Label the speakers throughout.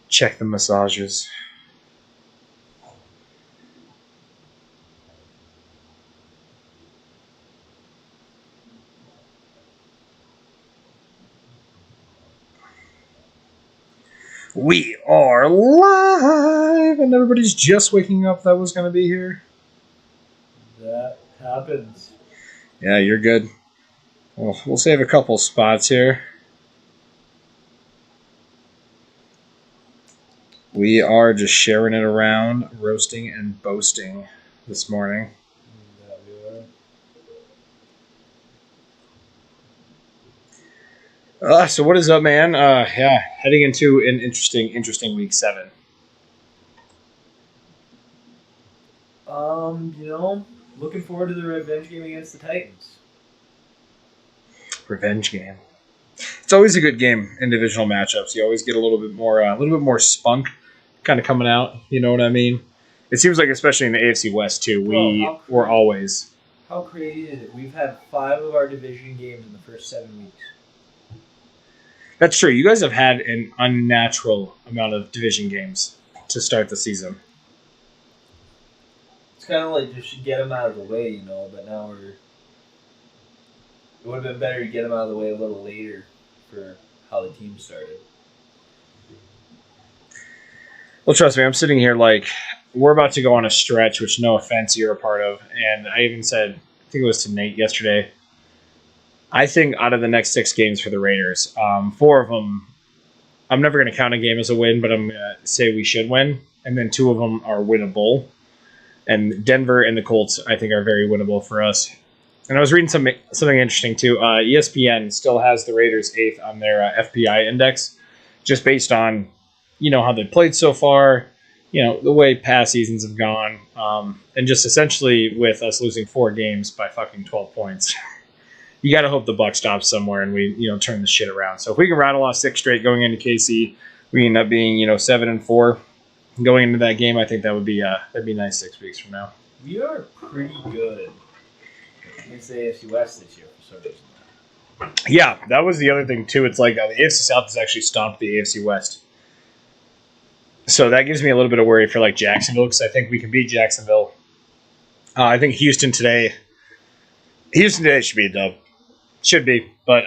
Speaker 1: check the massages. We are live, and everybody's just waking up that was going to be here.
Speaker 2: That happens.
Speaker 1: Yeah, you're good. Well, we'll save a couple spots here. We are just sharing it around, roasting and boasting this morning.
Speaker 2: That we are.
Speaker 1: So what is up, man? Yeah, heading into an interesting week 7.
Speaker 2: Looking forward to the revenge game against the Titans.
Speaker 1: Revenge game. It's always a good game in divisional matchups. You always get a little bit more spunk kind of coming out. You know what I mean? It seems like, especially in the AFC West too, we're always.
Speaker 2: How crazy is it? We've had 5 of our division games in the first 7 weeks.
Speaker 1: That's true. You guys have had an unnatural amount of division games to start the season.
Speaker 2: It's kind of like just get them out of the way, but now it would have been better to get them out of the way a little later for how the team started.
Speaker 1: Well, trust me, I'm sitting here like we're about to go on a stretch, which no offense you're a part of. And I even said, I think it was to Nate yesterday, I think out of the next 6 games for the Raiders, 4 of them, I'm never going to count a game as a win, but I'm going to say we should win. And then 2 of them are winnable. And Denver and the Colts, I think, are very winnable for us. And I was reading something interesting, too. ESPN still has the Raiders 8th on their FPI index, just based on, how they've played so far, the way past seasons have gone, and just essentially with us losing 4 games by fucking 12 points. You got to hope the buck stops somewhere and we, turn the shit around. So if we can rattle off 6 straight going into KC, we end up being, 7-4 going into that game. I think that'd be nice 6 weeks from now.
Speaker 2: We are pretty good against the AFC West this year for some reason.
Speaker 1: Yeah, that was the other thing too. It's like the AFC South has actually stomped the AFC West. So that gives me a little bit of worry for like Jacksonville, because I think we can beat Jacksonville. I think Houston today should be a dub. Should be, but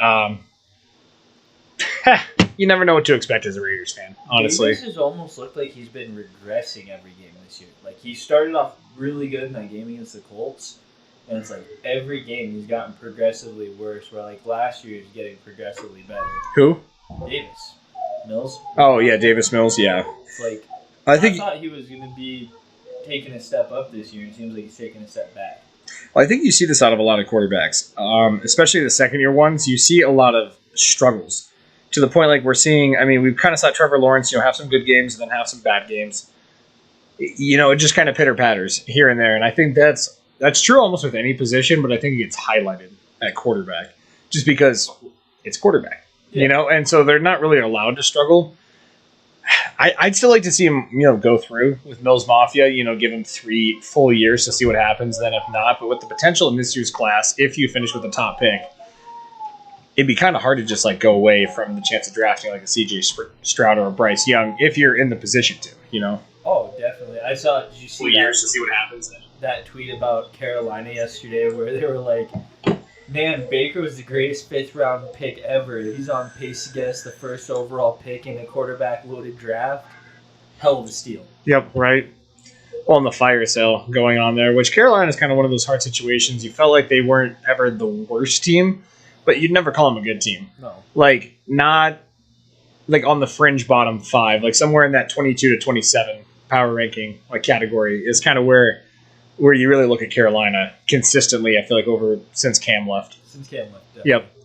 Speaker 1: you never know what to expect as a Raiders fan, honestly.
Speaker 2: Davis has almost looked like he's been regressing every game this year. Like, he started off really good in that game against the Colts, and it's like every game he's gotten progressively worse, where like last year he's getting progressively better.
Speaker 1: Who?
Speaker 2: Davis Mills.
Speaker 1: Oh, yeah, Davis Mills, yeah.
Speaker 2: It's like,
Speaker 1: I
Speaker 2: thought he was going to be taking a step up this year, and it seems like he's taking a step back.
Speaker 1: Well, I think you see this out of a lot of quarterbacks, especially the second-year ones. You see a lot of struggles to the point like we're seeing. I mean, we kind of saw Trevor Lawrence, have some good games and then have some bad games. It just kind of pitter-patters here and there, and I think that's true almost with any position, but I think it gets highlighted at quarterback just because it's quarterback, and so they're not really allowed to struggle. I'd still like to see him, go through with Mills Mafia, give him 3 full years to see what happens. Then if not, but with the potential in this year's class, if you finish with the top pick, it'd be kind of hard to just like go away from the chance of drafting like a CJ Stroud or a Bryce Young if you're in the position to,
Speaker 2: Oh, definitely. Did you see
Speaker 1: years to see what happens then?
Speaker 2: That tweet about Carolina yesterday where they were like, man, Baker was the greatest 5th-round pick ever. He's on pace to get us the first overall pick in a quarterback-loaded draft. Hell of a steal.
Speaker 1: Yep, right. Well, and the fire sale going on there, which Carolina is kind of one of those hard situations. You felt like they weren't ever the worst team, but you'd never call them a good team.
Speaker 2: No.
Speaker 1: Like, not like on the fringe bottom 5, like somewhere in that 22 to 27 power ranking like category is kind of where you really look at Carolina consistently, I feel like, since Cam left.
Speaker 2: Definitely.
Speaker 1: Yep.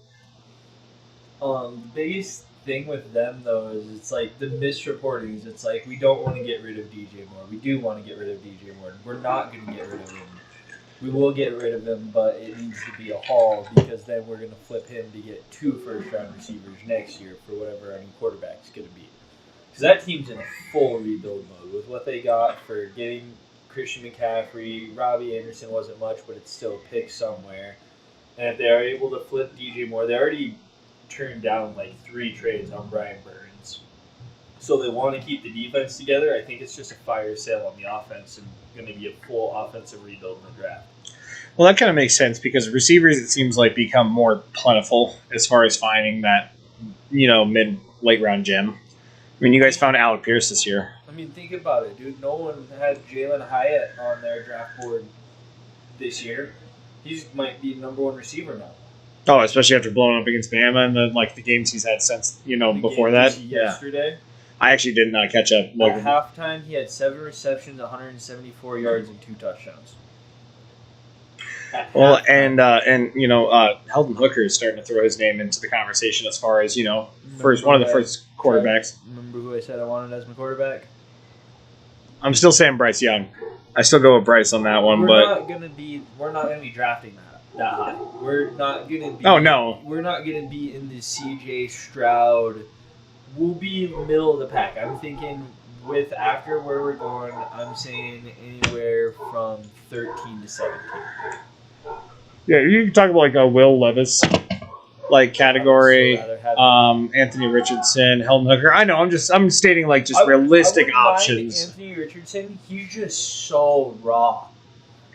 Speaker 2: The biggest thing with them, though, is it's like the misreportings. It's like, we don't want to get rid of DJ Moore. We do want to get rid of DJ Moore. We're not going to get rid of him. We will get rid of him, but it needs to be a haul, because then we're going to flip him to get 2 first-round receivers next year for whatever our new quarterback's going to be. Because that team's in a full rebuild mode with what they got for getting Christian McCaffrey. Robbie Anderson wasn't much, but it's still a pick somewhere. And if they are able to flip DJ Moore, they already turned down like 3 trades on Brian Burns. So they want to keep the defense together. I think it's just a fire sale on the offense and going to be a full offensive rebuild in the draft.
Speaker 1: Well, that kind of makes sense because receivers, it seems like, become more plentiful as far as finding that, late round gem. I mean, you guys found Alec Pierce this year.
Speaker 2: I mean, think about it, dude. No one had Jalen Hyatt on their draft board this year. He might be the number one receiver now.
Speaker 1: Oh, especially after blowing up against Bama and then the games he's had since before that.
Speaker 2: Yesterday,
Speaker 1: I actually did not catch up.
Speaker 2: at halftime, he had 7 receptions, 174 yards, and 2 touchdowns.
Speaker 1: Well, and Heldon Hooker is starting to throw his name into the conversation as far as one of the first quarterbacks.
Speaker 2: Remember who I said I wanted as my quarterback?
Speaker 1: I'm still saying Bryce Young. I still go with Bryce on that one,
Speaker 2: We're not gonna be drafting that high. We're not gonna be.
Speaker 1: Oh no.
Speaker 2: We're not gonna be in the C.J. Stroud. We'll be middle of the pack. I'm thinking after where we're going, I'm saying anywhere from 13 to 17.
Speaker 1: Yeah, you can talk about a Will Levis category, Anthony Richardson, Heldon Hooker. I know. I'm stating realistic options.
Speaker 2: Anthony Richardson, he's just so raw.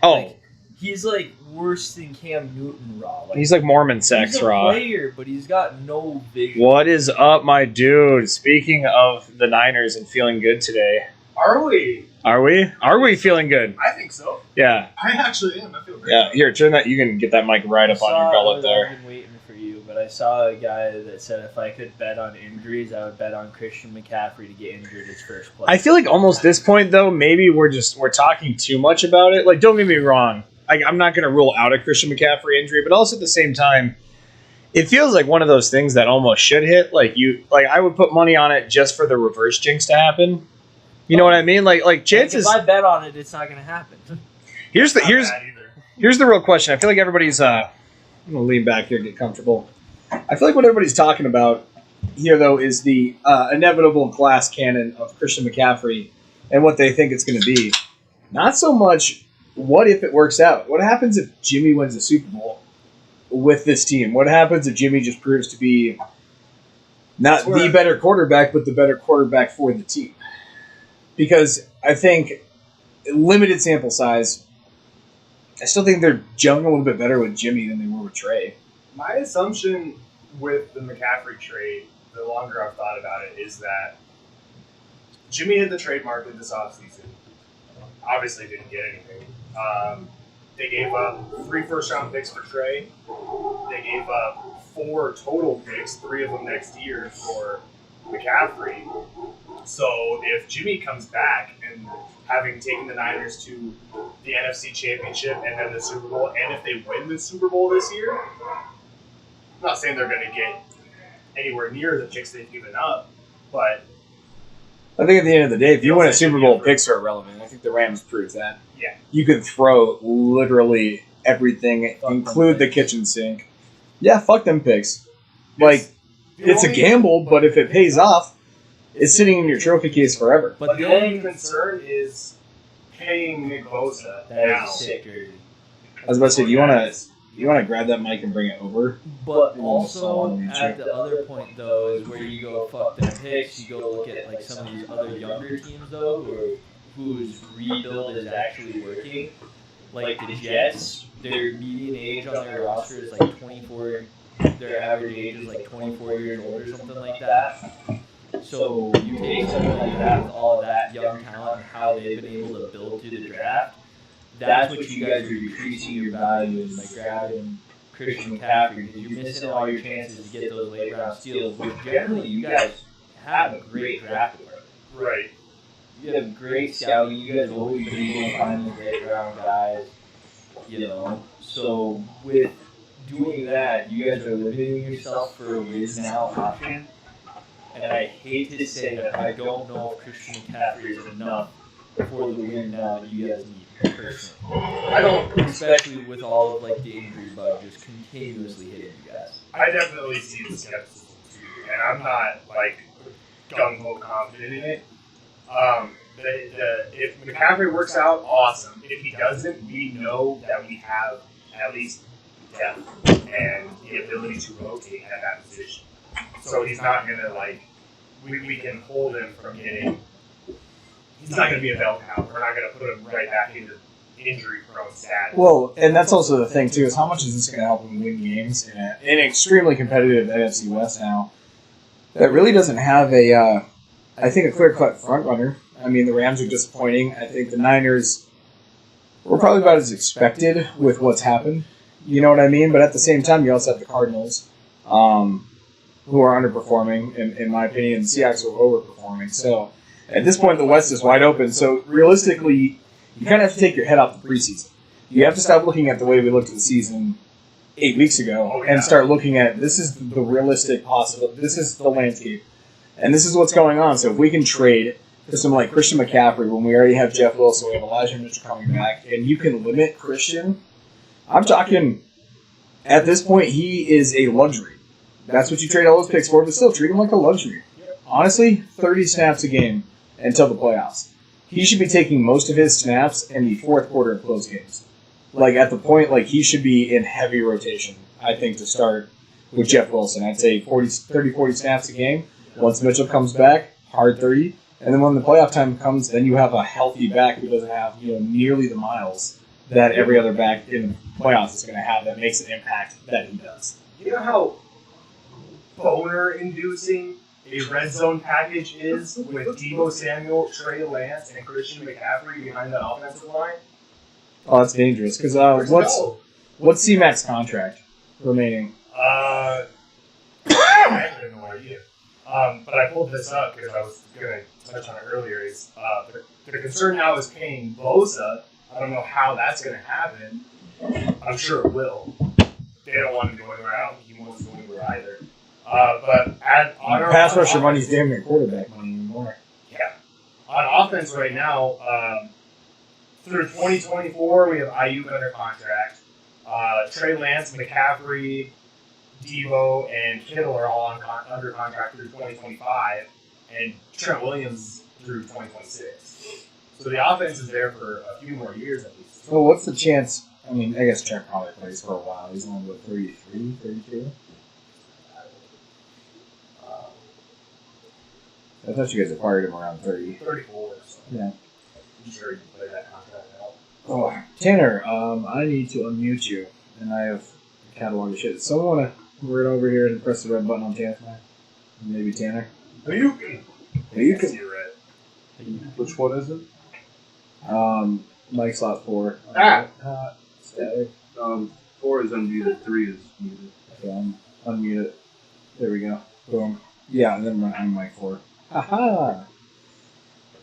Speaker 1: Oh,
Speaker 2: he's worse than Cam Newton raw.
Speaker 1: He's like Mormon sex
Speaker 2: he's a
Speaker 1: raw.
Speaker 2: Player, but he's got no vision.
Speaker 1: What is up, my dude? Speaking of the Niners and feeling good today.
Speaker 3: Are we?
Speaker 1: Are we feeling good?
Speaker 3: I think so.
Speaker 1: Yeah.
Speaker 3: I actually am. I feel great.
Speaker 1: Yeah. Here, turn that. You can get that mic right up on your gullet there.
Speaker 2: I've been waiting for you, but I saw a guy that said if I could bet on injuries, I would bet on Christian McCaffrey to get injured his first play.
Speaker 1: I feel like almost this point though, maybe we're talking too much about it. Don't get me wrong. I'm not going to rule out a Christian McCaffrey injury, but also at the same time, it feels like one of those things that almost should hit. I would put money on it just for the reverse jinx to happen. You know what I mean? Chances.
Speaker 2: If I bet on it, it's not going to happen.
Speaker 1: Here's the real question. I feel like everybody's. I'm going to lean back here and get comfortable. I feel like what everybody's talking about here, though, is the inevitable glass cannon of Christian McCaffrey and what they think it's going to be. Not so much what if it works out. What happens if Jimmy wins the Super Bowl with this team? What happens if Jimmy just proves to be not the better quarterback, but the better quarterback for the team? Because I think limited sample size, I still think they're gelling a little bit better with Jimmy than they were with Trey.
Speaker 3: My assumption with the McCaffrey trade, the longer I've thought about it, is that Jimmy hit the trade market this offseason. Obviously didn't get anything. They gave up 3 first-round picks for Trey. They gave up 4 total picks, 3 of them next year for McCaffrey. So if Jimmy comes back and having taken the Niners to the NFC Championship and then the Super Bowl, and if they win the Super Bowl this year, I'm not saying they're going to get anywhere near the picks they've given up, but
Speaker 1: I think at the end of the day, if you win a Super Bowl, picks are irrelevant. I think the Rams prove that.
Speaker 3: Yeah.
Speaker 1: You could throw literally everything, include the kitchen sink. Yeah, fuck them picks. It's a gamble, but if it pays off, it's sitting in your trophy case forever.
Speaker 3: But the only concern is paying Nick Bosa now.
Speaker 1: I was about to say, do you want to grab that mic and bring it over?
Speaker 2: But also, at the other point, though, is where you go, fuck them picks, you go look at some of these other younger teams, though, whose rebuild is actually working. The Jets, their median age on their roster is 24, their average age is 24 years old or something like that. So you take something like that with all of that young talent and how they've been able to build through the draft, that's what you guys are increasing your value is by grabbing Christian McCaffrey, because you're missing all your chances to get those late round steals, which generally you guys have a great draft department.
Speaker 3: Right.
Speaker 2: You have great scouting. You guys have always been able to find these late round guys, So with doing that, you guys are limiting yourself for a wins now option. And I hate to say that I don't know if Christian McCaffrey is enough for the win now that you guys need, personally.
Speaker 3: I don't,
Speaker 2: especially with all of the injury bug just continuously hitting you guys.
Speaker 3: I definitely see the skepticism too, and I'm not gung-ho confident in it. If McCaffrey works out, awesome. If he doesn't, we know that we have at least depth and the ability to rotate at that position. So he's not going to we can hold him from getting. He's not going to be a bell cow. We're not going to put him right back into injury-prone status.
Speaker 1: Well, and that's also the thing too, is how much is this going to help him win games in an extremely competitive NFC West now that really doesn't have I think, a clear-cut front runner. I mean, the Rams are disappointing. I think the Niners were probably about as expected with what's happened. You know what I mean? But at the same time, you also have the Cardinals, who are underperforming, in my opinion. The Seahawks are overperforming. So at this point, the West is wide open. So realistically, you kind of have to take your head off the preseason. You have to stop looking at the way we looked at the season 8 weeks ago and start looking at this is the realistic possible. This is the landscape. And this is what's going on. So if we can trade for someone like Christian McCaffrey when we already have Jeff Wilson, we have Elijah Mitchell coming back, and you can limit Christian, I'm talking, at this point, he is a luxury. That's what you trade all those picks for, but still treat him like a luxury. Honestly, 30 snaps a game until the playoffs. He should be taking most of his snaps in the fourth quarter of close games. Like, at the point, like, he should be in heavy rotation, I think, to start with Jeff Wilson. I'd say 30, 40 snaps a game. Once Mitchell comes back, hard 30. And then when the playoff time comes, then you have a healthy back who doesn't have, nearly the miles that every other back in the playoffs is going to have that makes an impact that he does.
Speaker 3: You know how boner-inducing a red zone package is with Deebo Samuel, Trey Lance, and Christian McCaffrey behind that offensive line?
Speaker 1: Oh, that's dangerous. Because what's C-Mac's contract remaining?
Speaker 3: I have no idea. But I pulled this up because I was going to touch on it earlier. Is the concern now is paying Bosa. I don't know how that's going to happen. I'm sure it will. They don't want him to go anywhere. I don't think he wants to go anywhere either. But
Speaker 1: pass rusher money's damn near quarterback money anymore.
Speaker 3: Yeah. On offense right now, through 2024, we have Ayuk under contract. Trey Lance, McCaffrey, Deebo, and Kittle are all under contract through 2025, and Trent Williams through 2026. So the offense is there for a few more years at least.
Speaker 1: Well, what's the chance? I mean, I guess Trent probably plays for a while. He's only, 33, 32? I thought you guys acquired him around 30.
Speaker 3: 34. So
Speaker 1: Yeah.
Speaker 3: I'm sure you can play that contract out.
Speaker 1: Oh, Tanner, I need to unmute you, and I have a catalog of shit. Someone want to run over here and press the red button on Tanner? Maybe Tanner?
Speaker 3: You can see red.
Speaker 4: Which one is it?
Speaker 1: Mike slot 4. Static.
Speaker 4: 4 is unmuted, 3 is muted.
Speaker 1: Okay, unmute it. There we go. Boom. Yeah, and then I'm Mike 4. Haha!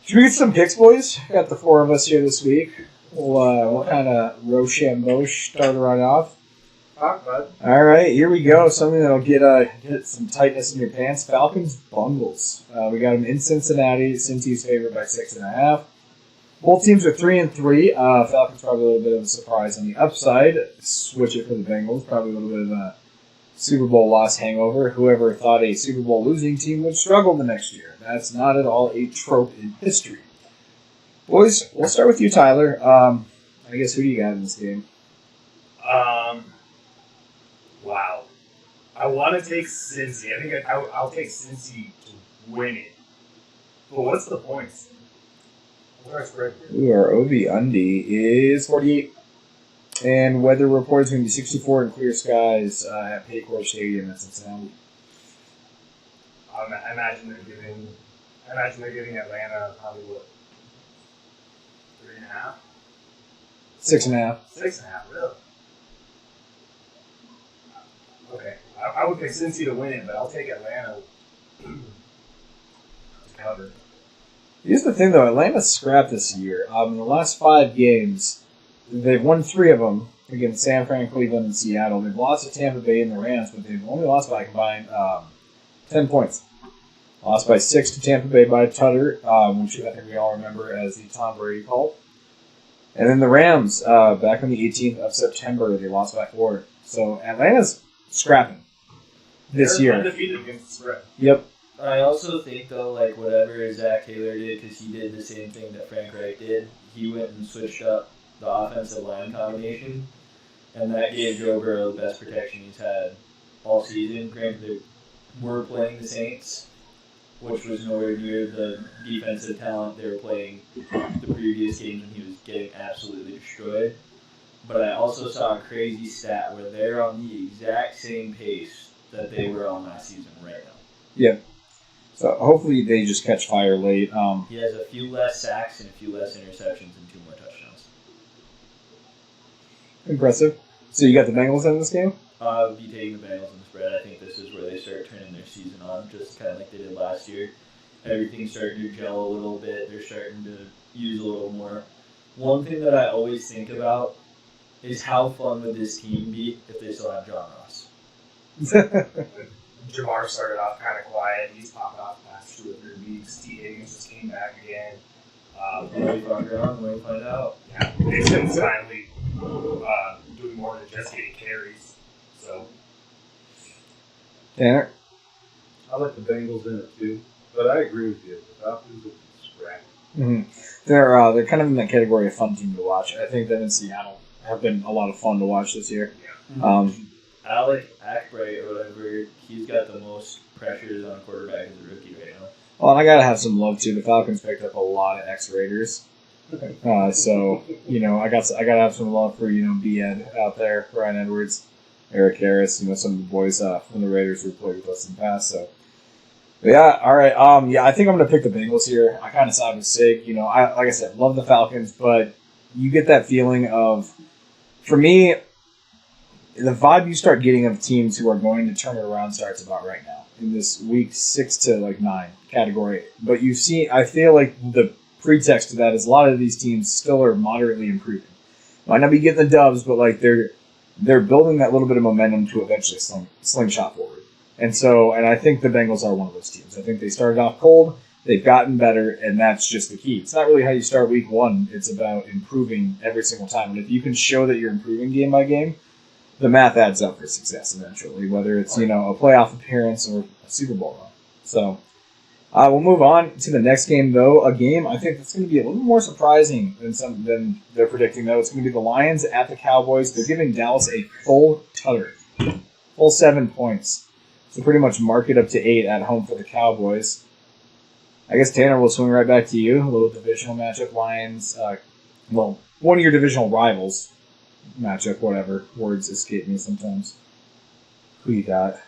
Speaker 1: Should we get some picks, boys? Got the 4 of us here this week. We'll kind of Rochambeau start right off. All right, here we go. Something that'll get some tightness in your pants. Falcons Bungles. We got them in Cincinnati. Cincy's favored by 6.5. Both teams are 3-3. Falcons probably a little bit of a surprise on the upside. Switch it for the Bengals. Probably a little bit of a Super Bowl loss hangover. Whoever thought a Super Bowl losing team would struggle the next year? That's not at all a trope in history. Boys, we'll start with you, Tyler. I guess who do you got in this game?
Speaker 3: Wow. I want to take Cincy. I think I'll take Cincy to win it. But what's the points? What's our spread?
Speaker 1: Ooh, our over-under is 48. And weather report is going to be 64 and clear skies at Paycor Stadium in Cincinnati.
Speaker 3: I imagine they're giving Atlanta probably what? 3.5?
Speaker 1: 6.5.
Speaker 3: 6.5, really? Okay. I would pick Cincy to win it, but I'll take Atlanta to cover.
Speaker 1: Here's the thing, though. Atlanta's scrapped this year. In the last 5 games, they've won 3 of them against San Fran, Cleveland, and Seattle. They've lost to Tampa Bay and the Rams, but they've only lost by a combined 10 points. Lost by 6 to Tampa Bay by Tutter, which I think we all remember as the Tom Brady call. And then the Rams, back on the 18th of September, they lost by 4. So Atlanta's scrapping this
Speaker 3: They're
Speaker 1: year.
Speaker 3: undefeated against the spread.
Speaker 1: Yep.
Speaker 2: I also think, though, like, whatever Zach Taylor did, because he did the same thing that Frank Reich did, he went and switched up the offensive line combination, and that gave Joe Burrow the best protection he's had all season. Granted, they were playing the Saints, which was nowhere near the defensive talent they were playing the previous games when he was getting absolutely destroyed. But I also saw a crazy stat where they're on the exact same pace that they were on last season right now.
Speaker 1: So hopefully they just catch fire late.
Speaker 2: He has a few less sacks and a few less interceptions and 2 more touchdowns.
Speaker 1: Impressive. So you got the Bengals in this game?
Speaker 2: I'll be taking the Bengals in the spread. I think this is where they start turning their season on, just kind of like they did last year. Everything's starting to gel a little bit. They're starting to use a little more. One thing that I always think about is how fun would this team be if they still have John Ross?
Speaker 3: Jamar started off kind of quiet. He's popped off the past 2 or 3 weeks. T. Higgins just came back again.
Speaker 2: Really fuck around, we'll find out.
Speaker 3: Yeah, Dixon's finally doing more than just getting carries. So,
Speaker 1: Tanner?
Speaker 4: I like the Bengals in it too, but I agree with you. The Falcons will scrap.
Speaker 1: Mm-hmm. They're kind of in that category of fun team to watch. I think them in Seattle have been a lot of fun to watch this year.
Speaker 2: Alec Ackbright or whatever, he's got the most pressures on a quarterback as a rookie right now.
Speaker 1: Well, and I gotta have some love too. The Falcons picked up a lot of ex-Raiders, so I gotta have some love for B-Ed out there, Brian Edwards, Eric Harris, some of the boys from the Raiders who played with us in the past. So, but yeah, all right. I think I'm gonna pick the Bengals here. I kind of side with Sig. Like I said, love the Falcons, but you get that feeling of, for me, the vibe you start getting of teams who are going to turn it around starts about right now in this week 6 to 9 category. But I feel like the pretext to that is a lot of these teams still are moderately improving. Might not be getting the dubs, but they're building that little bit of momentum to eventually slingshot forward. And I think the Bengals are one of those teams. I think they started off cold, they've gotten better, and that's just the key. It's not really how you start week 1. It's about improving every single time. And if you can show that you're improving game by game, the math adds up for success eventually, whether it's a playoff appearance or a Super Bowl run. So we'll move on to the next game, though. A game I think that's going to be a little more surprising than they're predicting, though. It's going to be the Lions at the Cowboys. They're giving Dallas a full 7 points. So pretty much mark it up to 8 at home for the Cowboys. I guess, Tanner, we'll swing right back to you. A little divisional matchup. Lions, one of your divisional rivals. Matchup, whatever. Words escape me sometimes. Who you got?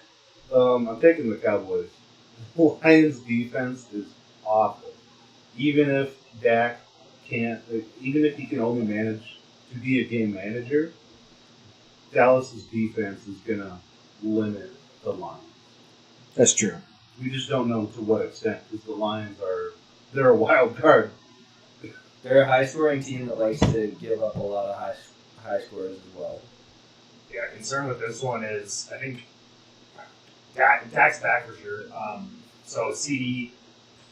Speaker 4: I'm taking the Cowboys. The Lions' defense is awful. Even if Dak even if he can only manage to be a game manager, Dallas's defense is gonna limit the Lions.
Speaker 1: That's true.
Speaker 4: We just don't know to what extent, because the Lions they're a wild card.
Speaker 2: They're a high-scoring team that likes to give up a lot of high scores as well.
Speaker 3: yeah, concern with this one is I think Dak's back for sure. So CD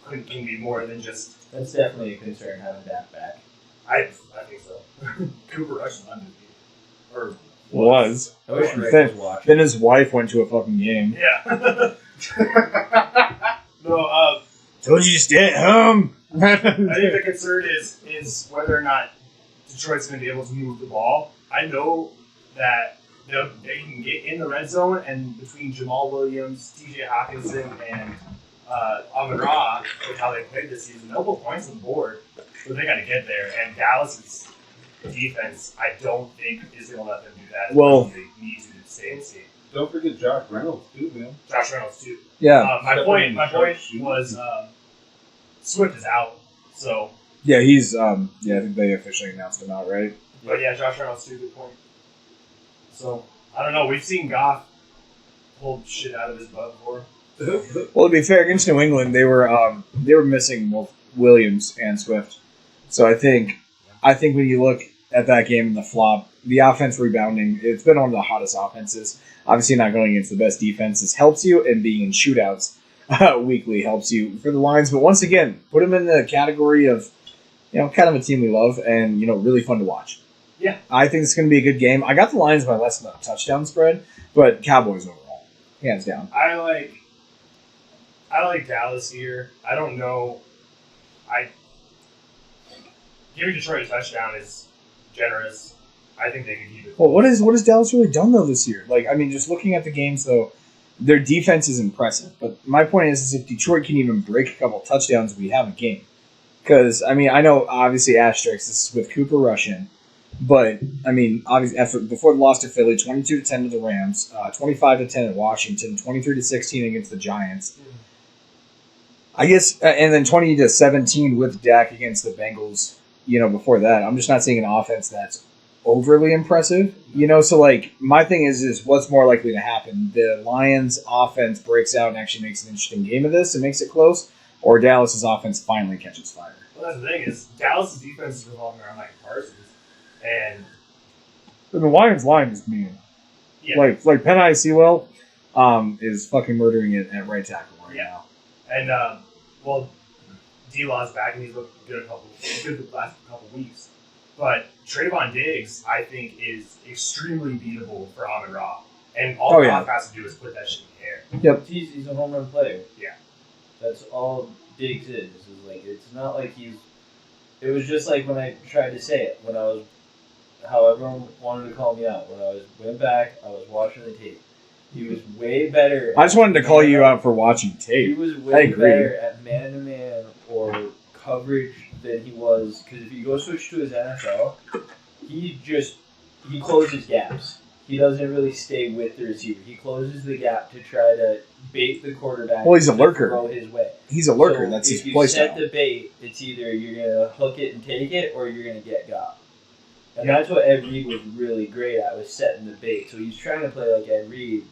Speaker 3: can be more than just.
Speaker 2: That's definitely a concern having Dak back.
Speaker 3: I think so. Cooper Rush is undefeated. Or
Speaker 1: Was.
Speaker 2: I wish Rick
Speaker 1: Then-
Speaker 2: was watching.
Speaker 1: Then his wife went to a fucking game.
Speaker 3: yeah. No,
Speaker 1: Told you to stay at home.
Speaker 3: I think the concern is whether or not Detroit's going to be able to move the ball. I know that they can get in the red zone, and between Jamal Williams, TJ Hawkinson, and Amon-Ra, with how they played this season, they'll put points on the board, but they got to get there. And Dallas's defense, I don't think, is going to let them do that.
Speaker 1: Well-
Speaker 3: They need to stay in state.
Speaker 4: Don't forget Josh Reynolds too, man.
Speaker 3: Josh Reynolds too.
Speaker 1: Yeah.
Speaker 3: My point
Speaker 4: Sharpshooter.
Speaker 3: was Swift is out, so.
Speaker 1: Yeah, he's I think they officially announced him out, right?
Speaker 3: But yeah, Josh Reynolds too. Good point. So I don't know. We've seen Goff pull shit out of his butt before.
Speaker 1: Well, to be fair, against New England, they were missing both Williams and Swift. So I think when you look at that game in the flop, the offense rebounding, it's been one of the hottest offenses. Obviously, not going against the best defenses helps you, and being in shootouts weekly helps you for the Lions. But once again, put them in the category of kind of a team we love and really fun to watch.
Speaker 3: Yeah.
Speaker 1: I think it's going to be a good game. I got the Lions by less than a touchdown spread, but Cowboys overall, hands down.
Speaker 3: I like Dallas here. I don't know. Giving Detroit a touchdown is generous. I think they could keep it.
Speaker 1: Well, what has Dallas really done though this year? Just looking at the games though, their defense is impressive. But my point is if Detroit can even break a couple touchdowns, we have a game. Because, I mean, I know, obviously, asterisk, this is with Cooper Russian. But, I mean, obviously, before the loss to Philly, 22-10 to the Rams, 25-10 at Washington, 23-16 against the Giants. I guess, and then 20-17 with Dak against the Bengals, before that. I'm just not seeing an offense that's overly impressive, So, like, my thing is what's more likely to happen? The Lions' offense breaks out and actually makes an interesting game of this and makes it close, or Dallas' offense finally catches fire.
Speaker 3: Well, that's the thing is Dallas' defense is revolving around Mike Parsons, and
Speaker 1: The Lions' line is mean.
Speaker 3: yeah,
Speaker 1: Like Penei Sewell is fucking murdering it at right tackle right now.
Speaker 3: and well, D-Law's back and he's looked good the last couple weeks. But Trayvon Diggs, I think, is extremely beatable for Amon Ra. And all Goff has to do is put that shit in the air.
Speaker 1: Yep.
Speaker 2: He's a home run player.
Speaker 3: Yeah.
Speaker 2: That's all Diggs is like, it's not like it was just like when I tried to say it, when I was, how everyone wanted to call me out, when I went back, I was watching the tape. He was way better.
Speaker 1: I just wanted to call you out for watching
Speaker 2: He
Speaker 1: tape.
Speaker 2: was way better at man-to-man or coverage than he was, because if you go switch to his NFL, he closes gaps. He doesn't really stay with the receiver. He closes the gap to try to bait the quarterback.
Speaker 1: Well, he's a
Speaker 2: to
Speaker 1: lurker.
Speaker 2: Throw his way.
Speaker 1: He's a lurker.
Speaker 2: So
Speaker 1: That's his
Speaker 2: if you
Speaker 1: play
Speaker 2: set
Speaker 1: style.
Speaker 2: the bait, it's either you're gonna hook it and take it, or you're gonna get got. And that's what Ed Reed was really great at, was setting the bait. So he's trying to play like Ed Reed,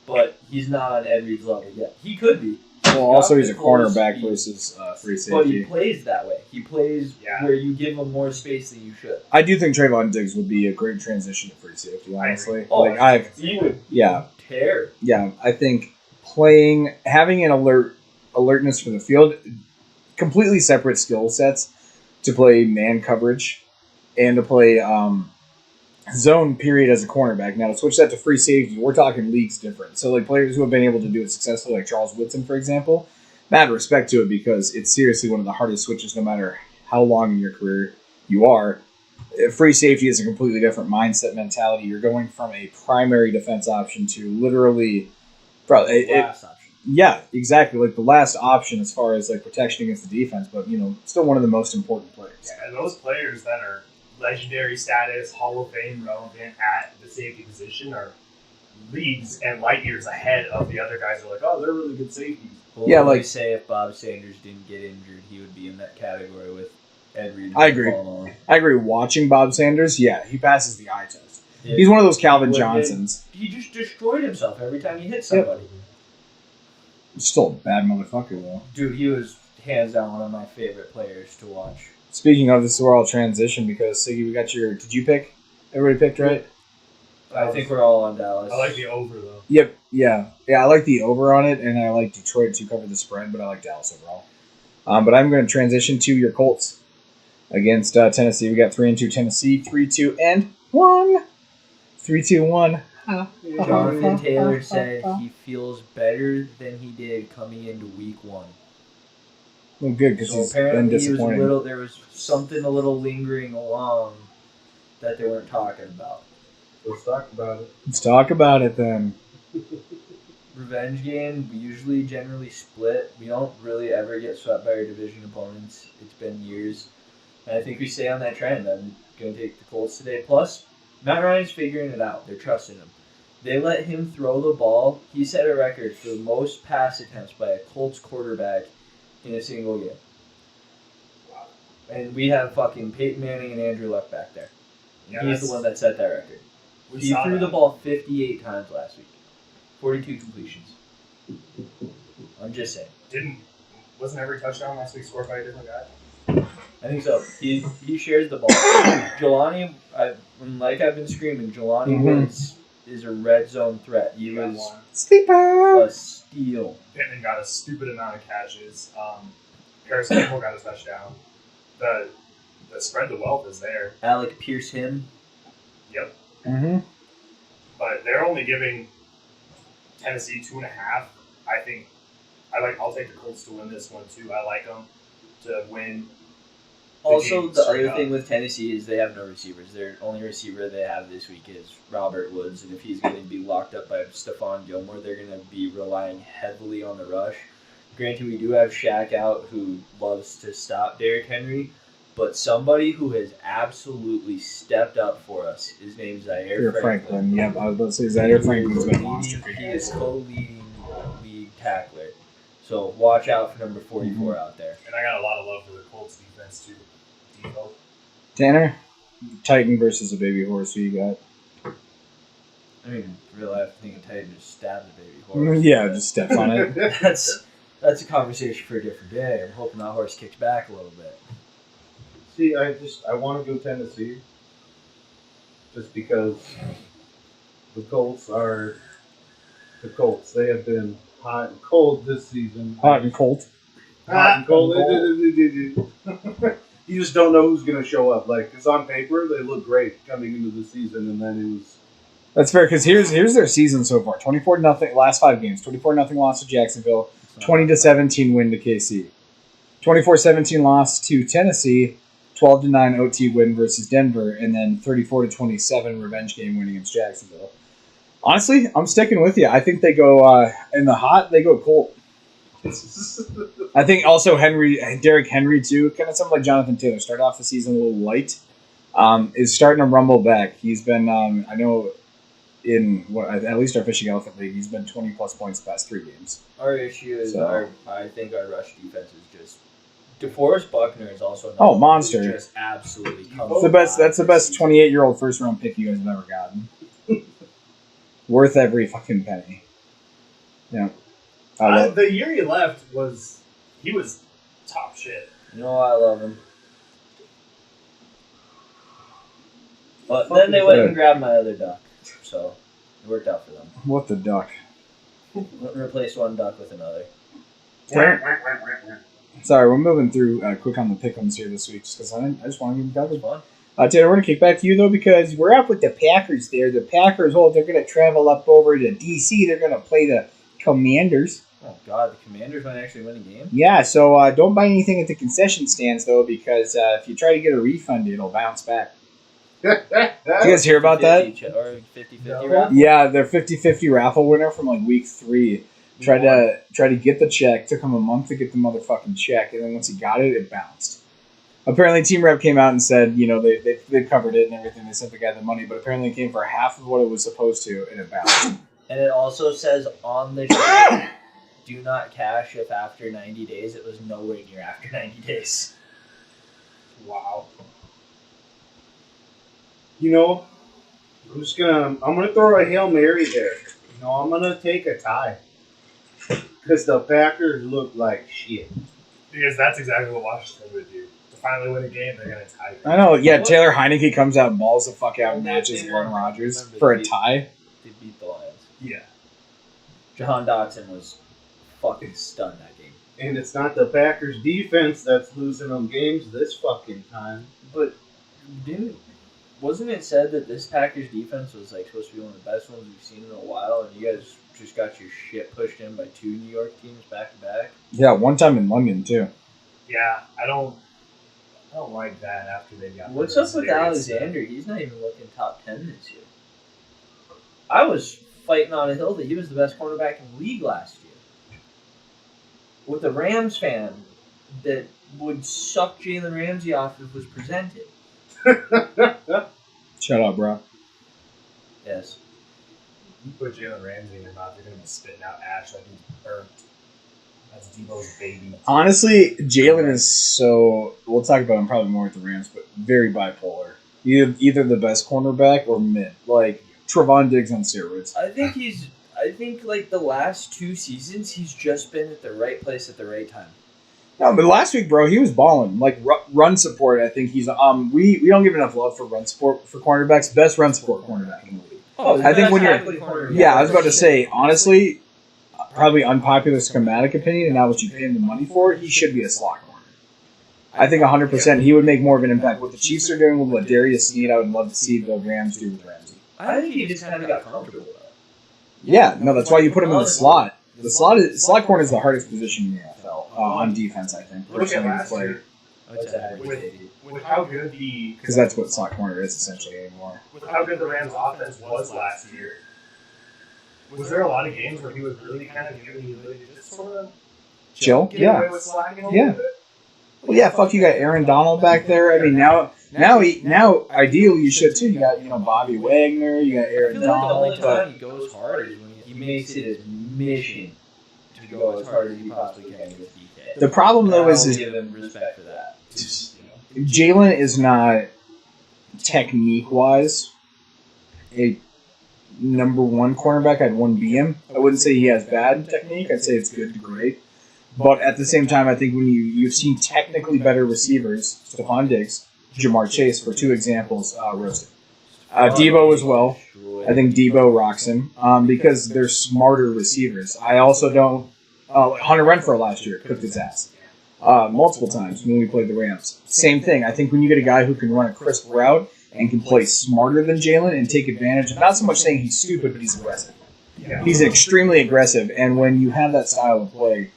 Speaker 2: but he's not on Ed Reed's level yet. He could be.
Speaker 1: Well, also he's a
Speaker 2: close
Speaker 1: cornerback
Speaker 2: speed.
Speaker 1: versus free
Speaker 2: But he
Speaker 1: safety.
Speaker 2: plays that way. He plays where you give him more space than you should.
Speaker 1: I do think Trayvon Diggs would be a great transition to free safety, honestly.
Speaker 2: He would
Speaker 1: yeah.
Speaker 2: tear.
Speaker 1: Yeah, I think having an alertness for the field, completely separate skill sets to play man coverage and to play zone period as a cornerback. Now to switch that to free safety, we're talking leagues different. So like players who have been able to do it successfully, like Charles Woodson, for example, mad respect to it because it's seriously one of the hardest switches no matter how long in your career you are. Free safety is a completely different mindset mentality. You're going from a primary defense option to literally
Speaker 2: Last option.
Speaker 1: yeah, exactly. Like the last option as far as like protection against the defense, but still one of the most important players.
Speaker 3: Yeah, and those players that are legendary status, Hall of Fame relevant at the safety position are leagues and light years ahead of the other guys who are like, oh, they're really good safeties.
Speaker 2: Well,
Speaker 1: Yeah,
Speaker 2: like
Speaker 1: like-
Speaker 2: say if Bob Sanders didn't get injured, he would be in that category with Ed Reed.
Speaker 1: I agree. I agree. Watching Bob Sanders, yeah, he passes the eye test. He's one of those Calvin Johnsons.
Speaker 2: He just destroyed himself every time he hit somebody.
Speaker 1: He's still a bad motherfucker though.
Speaker 2: Dude, he was hands down one of my favorite players to watch.
Speaker 1: Speaking of this, we're all transition because Siggy, we got your. Did you pick? Everybody picked right.
Speaker 2: I think we're all on Dallas.
Speaker 3: I like the over though.
Speaker 1: Yep. Yeah. I like the over on it, and I like Detroit to cover the spread, but I like Dallas overall. But I'm going to transition to your Colts against Tennessee. We got 3-2 Tennessee, 3-2-1, 3-2-1.
Speaker 2: Jonathan Taylor said he feels better than he did coming into week 1.
Speaker 1: Well, good because
Speaker 2: So
Speaker 1: he's been
Speaker 2: apparently he was
Speaker 1: disappointing.
Speaker 2: there was something a little lingering along that they weren't talking about.
Speaker 4: Let's talk about it.
Speaker 1: Let's talk about it then.
Speaker 2: Revenge game, we usually generally split. We don't really ever get swept by our division opponents. It's been years. And I think we stay on that trend. I'm going to take the Colts today. Plus, Matt Ryan's figuring it out. They're trusting him. They let him throw the ball. He set a record for the most pass attempts by a Colts quarterback in a single game. And we have fucking Peyton Manning and Andrew Luck back there.
Speaker 3: Yeah,
Speaker 2: He's the one that set that record.
Speaker 3: We
Speaker 2: He
Speaker 3: saw
Speaker 2: threw
Speaker 3: that.
Speaker 2: the ball 58 times last week. 42 completions. I'm just saying.
Speaker 3: Wasn't every touchdown last week scored by a different guy?
Speaker 2: I think so. He shares the ball. Jelani, like I've been screaming, Jelani
Speaker 1: Mhm.
Speaker 2: Woods is a red zone threat. He
Speaker 3: got
Speaker 2: was
Speaker 3: one.
Speaker 1: Sleeper.
Speaker 2: a steal.
Speaker 3: Pittman got a stupid amount of catches. Paris Campbell got a touchdown. The spread the wealth is there.
Speaker 2: Alec Pierce him.
Speaker 3: Yep.
Speaker 1: Mm-hmm.
Speaker 3: But they're only giving Tennessee 2.5. I think I'll take the Colts to win this one too. I like them to win
Speaker 2: Also,
Speaker 3: game
Speaker 2: the
Speaker 3: straight
Speaker 2: other
Speaker 3: up.
Speaker 2: thing with Tennessee is they have no receivers. Their only receiver they have this week is Robert Woods, and if he's going to be locked up by Stephon Gilmore, they're going to be relying heavily on the rush. Granted, we do have Shaq out, who loves to stop Derrick Henry, but somebody who has absolutely stepped up for us, his name's Zaire Franklin.
Speaker 1: Yep, I was about to say Zaire Franklin's been a monster.
Speaker 2: He is co-leading league tackler. So watch out for number 44 out there.
Speaker 3: And I got a lot of love for the Colts defense too. Default.
Speaker 1: Tanner, Titan versus a baby horse. Who you got?
Speaker 2: I mean, real life, I think a Titan just stabbed the baby horse.
Speaker 1: Yeah, just step on it.
Speaker 2: That's a conversation for a different day. I'm hoping that horse kicks back a little bit.
Speaker 4: See, I want to go Tennessee, just because the Colts are the Colts. They have been hot and cold this season.
Speaker 1: Hot and cold.
Speaker 4: Hot and cold. You just don't know who's going to show up. Like, because on paper they look great coming into the season, and then it was.
Speaker 1: That's fair because here's their season so far: 24-0 last 5 games, 24-0 loss to Jacksonville, 20-17 win to KC, 24-17 loss to Tennessee, 12-9 OT win versus Denver, and then 34-27 revenge game win against Jacksonville. Honestly, I'm sticking with you. I think they go in the hot. They go Colt. I think also Derrick Henry too, kind of something like Jonathan Taylor. Started off the season a little light, is starting to rumble back. He's been, I know, in at least our Fishing Elephant League, he's been 20 plus points the past 3 games.
Speaker 2: Our issue is
Speaker 1: So-
Speaker 2: I think our rush defense is just. DeForest Buckner is also
Speaker 1: Monster.
Speaker 2: Just absolutely
Speaker 1: That's the best 28-year-old first round pick you guys have ever gotten. Worth every fucking penny. Yeah.
Speaker 3: The year he left he was top shit.
Speaker 2: You know I love him. But then they went and grabbed my other duck, so it worked out for them.
Speaker 1: What the duck?
Speaker 2: Replaced one duck with another.
Speaker 1: Sorry, we're moving through quick on the pick'ems here this week just because I just want to give you guys
Speaker 2: Fun.
Speaker 1: Taylor, we're going to kick back to you, though, because we're up with the Packers there. The Packers, they're going to travel up over to D.C. They're going to play the Commanders.
Speaker 2: Oh, God, the Commanders might actually win a game?
Speaker 1: Yeah, so don't buy anything at the concession stands, though, because if you try to get a refund, it'll bounce back. Did you guys hear about that?
Speaker 2: 50-50 or 50-50
Speaker 3: No.
Speaker 2: raffle?
Speaker 1: Yeah, their 50-50 raffle winner from, like, week 3 tried to get the check. Took him a month to get the motherfucking check, and then once he got it, it bounced. Apparently, Team Rep came out and said, they covered it and everything. They sent the guy the money, but apparently it came for half of what it was supposed to, and it bounced.
Speaker 2: And it also says on the check, do not cash if after 90 days. It was nowhere near after 90 days.
Speaker 3: Wow.
Speaker 4: I'm gonna throw a Hail Mary there. I'm gonna take a tie. Because the Packers look like shit.
Speaker 3: Because that's exactly what Washington would do. To finally win a game, they're gonna tie.
Speaker 1: I know, yeah,
Speaker 2: What?
Speaker 1: Taylor Heineke comes out and balls the fuck out and
Speaker 2: Well,
Speaker 1: matches
Speaker 2: they
Speaker 1: Aaron
Speaker 2: won.
Speaker 1: Rodgers
Speaker 2: Remember,
Speaker 1: for
Speaker 2: they
Speaker 1: a
Speaker 2: beat-
Speaker 1: tie.
Speaker 2: They beat the Lions.
Speaker 3: Yeah.
Speaker 2: Jahan Dotson was fucking stunned that game.
Speaker 4: And it's not the Packers defense that's losing them games this fucking time.
Speaker 2: But wasn't it said that this Packers defense was like supposed to be one of the best ones we've seen in a while, and you guys just got your shit pushed in by 2 New York teams back to back?
Speaker 1: Yeah, one time in London, too.
Speaker 3: Yeah, I don't like that after they got.
Speaker 2: What's
Speaker 3: rid
Speaker 2: up
Speaker 3: of
Speaker 2: with
Speaker 3: Darius.
Speaker 2: Alexander? He's not even looking top 10 this year. I was fighting on a hill that he was the best cornerback in the league last year. With a Rams fan that would suck Jalen Ramsey off if it was presented.
Speaker 1: Shut up, bro.
Speaker 2: Yes.
Speaker 3: You put Jalen Ramsey in your mouth, you're gonna be spitting out ash like he's burnt. That's Debo's baby.
Speaker 1: Honestly, Jalen is so. We'll talk about him probably more with the Rams, but very bipolar. Either the best cornerback or mid. Like Trevon Diggs on steroids.
Speaker 2: I think like the last 2 seasons, he's just been at the right place at the right time.
Speaker 1: No, but last week, bro, he was balling. Like run support, I think he's. We don't give enough love for run support for cornerbacks. Best run support cornerback in the league. I think when you're. Yeah, I was about to say, honestly, probably unpopular schematic opinion, and not what you pay him the money for. He should be a slot corner. I think 100% he would make more of an impact. What the Chiefs are doing with Darius Sneed, I would love to see the Rams do with Ramsey.
Speaker 2: I think he just kind of got comfortable with it.
Speaker 1: Yeah, no, that's why you put him in the slot. Slot corner is the hardest position in the NFL on defense. I think.
Speaker 3: Look at
Speaker 1: Personally,
Speaker 3: last
Speaker 1: it's like-
Speaker 3: year.
Speaker 2: I would say hybrid
Speaker 3: With-
Speaker 2: safety.
Speaker 3: With how good the
Speaker 1: Because that's what slot corner is essentially anymore.
Speaker 3: with how good the Rams' offense was last year, was there a lot of games where he was really kind of giving you really just sort of
Speaker 1: Chill?
Speaker 3: getting
Speaker 1: Yeah.
Speaker 3: away with slacking a
Speaker 1: Yeah.
Speaker 3: little bit?
Speaker 1: Well, yeah, fuck, you got Aaron Donald back there. I mean, now ideally you should too. You got, Bobby Wagner, you got
Speaker 2: I
Speaker 1: Aaron
Speaker 2: feel like the only
Speaker 1: Donald, but
Speaker 2: time he goes hard is when he makes it his mission to go as hard as he possibly can against DK.
Speaker 1: the problem though
Speaker 2: I'll
Speaker 1: is
Speaker 2: give him respect for that.
Speaker 1: Jalen is not technique-wise a number one cornerback. I'd 1B him. I wouldn't say he has bad technique. I'd say it's good to great. But at the same time, I think when you've seen technically better receivers, Stephon Diggs, Jamar Chase, for two examples, roasted. Debo as well. I think Debo rocks him because they're smarter receivers. I also don't. Hunter Renfrow last year cooked his ass multiple times when we played the Rams. Same thing. I think when you get a guy who can run a crisp route and can play smarter than Jalen and take advantage of, not so much saying he's stupid, but he's aggressive.
Speaker 3: Yeah.
Speaker 1: He's extremely aggressive, and when you have that style of play,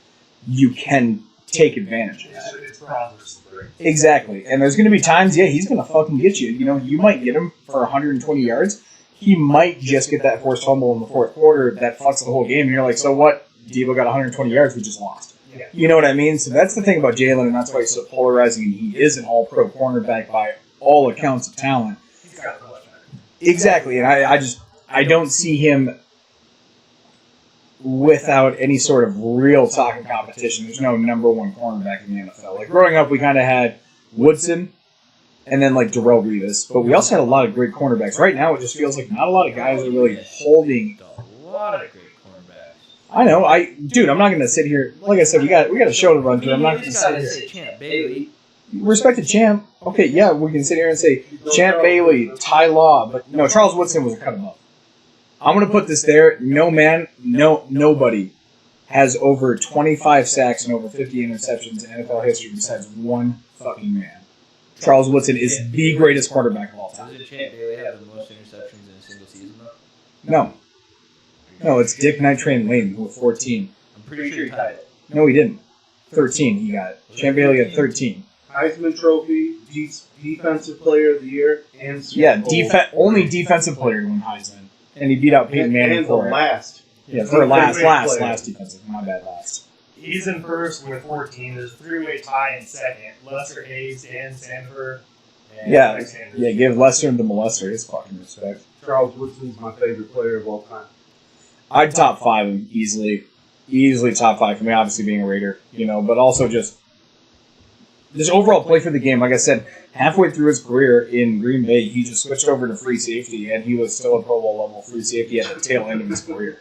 Speaker 1: you can take advantage of that.
Speaker 3: It's progress.
Speaker 1: Exactly. And there's going to be times, he's going to fucking get you. You might get him for 120 yards. He might just get that forced fumble in the fourth quarter that fucks the whole game. And you're like, so what? Debo got 120 yards. We just lost.
Speaker 3: Yeah.
Speaker 1: You know what I mean? So that's the thing about Jalen, and that's why he's so polarizing. And he is an all-pro cornerback by all accounts of talent.
Speaker 3: He's got the left hand.
Speaker 1: Exactly. And I don't see him without any sort of real talking competition. There's no number one cornerback in the NFL. Like growing up, we kind of had Woodson and then like Darrell Revis, but we also had a lot of great cornerbacks. Right now, it just feels like not a lot of guys are really holding.
Speaker 2: A lot of great cornerbacks.
Speaker 1: I know, dude, I'm not going to sit here. Like I said, we got a show to run through. I'm not going to
Speaker 2: You
Speaker 1: sit
Speaker 2: gotta
Speaker 1: here.
Speaker 2: say Champ Bailey.
Speaker 1: Respected Champ. Okay, yeah, we can sit here and say Champ Bailey, Ty Law, but no, Charles Woodson was a cut above. I'm going to put this there. Nobody has over 25 sacks and over 50 interceptions in NFL history besides one fucking man. Charles Woodson is the greatest quarterback of all time.
Speaker 2: Doesn't Champ Bailey have the most interceptions in a single season, though?
Speaker 1: No, it's Dick Night Train Lane with 14.
Speaker 2: I'm pretty sure he tied it.
Speaker 1: No, he didn't. 13 he got. Champ Bailey had 13.
Speaker 4: Heisman Trophy, Defensive Player of the Year, and Super
Speaker 1: Yeah,
Speaker 4: Bowl.
Speaker 1: only defensive player to win Heisman. And he beat out Peyton Manning
Speaker 4: and the
Speaker 1: for it.
Speaker 4: last.
Speaker 1: Yeah, for last
Speaker 4: player.
Speaker 1: defensive. My bad, last.
Speaker 3: He's in first with 14. There's a three-way tie in second. Lester Hayes, Dan Sanford, and
Speaker 1: Yeah,
Speaker 3: Mike Sanders.
Speaker 1: yeah, give Lester and the molester his fucking respect.
Speaker 4: Charles Woodson's my favorite player of all time.
Speaker 1: I'd top 5 him easily. Easily top 5 for me, obviously being a Raider, but also just overall play for the game. Like I said, halfway through his career in Green Bay, he just switched over to free safety, and he was still a Pro Bowl level free safety at the tail end of his career.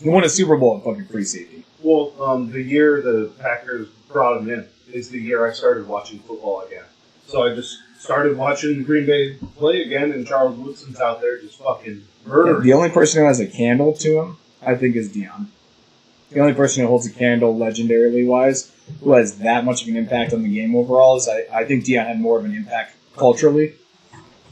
Speaker 1: He won a Super Bowl at fucking free safety.
Speaker 4: Well, the year the Packers brought him in is the year I started watching football again. So I just started watching Green Bay play again, and Charles Woodson's out there just fucking murdering.
Speaker 1: The only person who has a candle to him, I think, is Deion. The only person who holds a candle, legendarily wise, who has that much of an impact on the game overall is I think Deion had more of an impact culturally.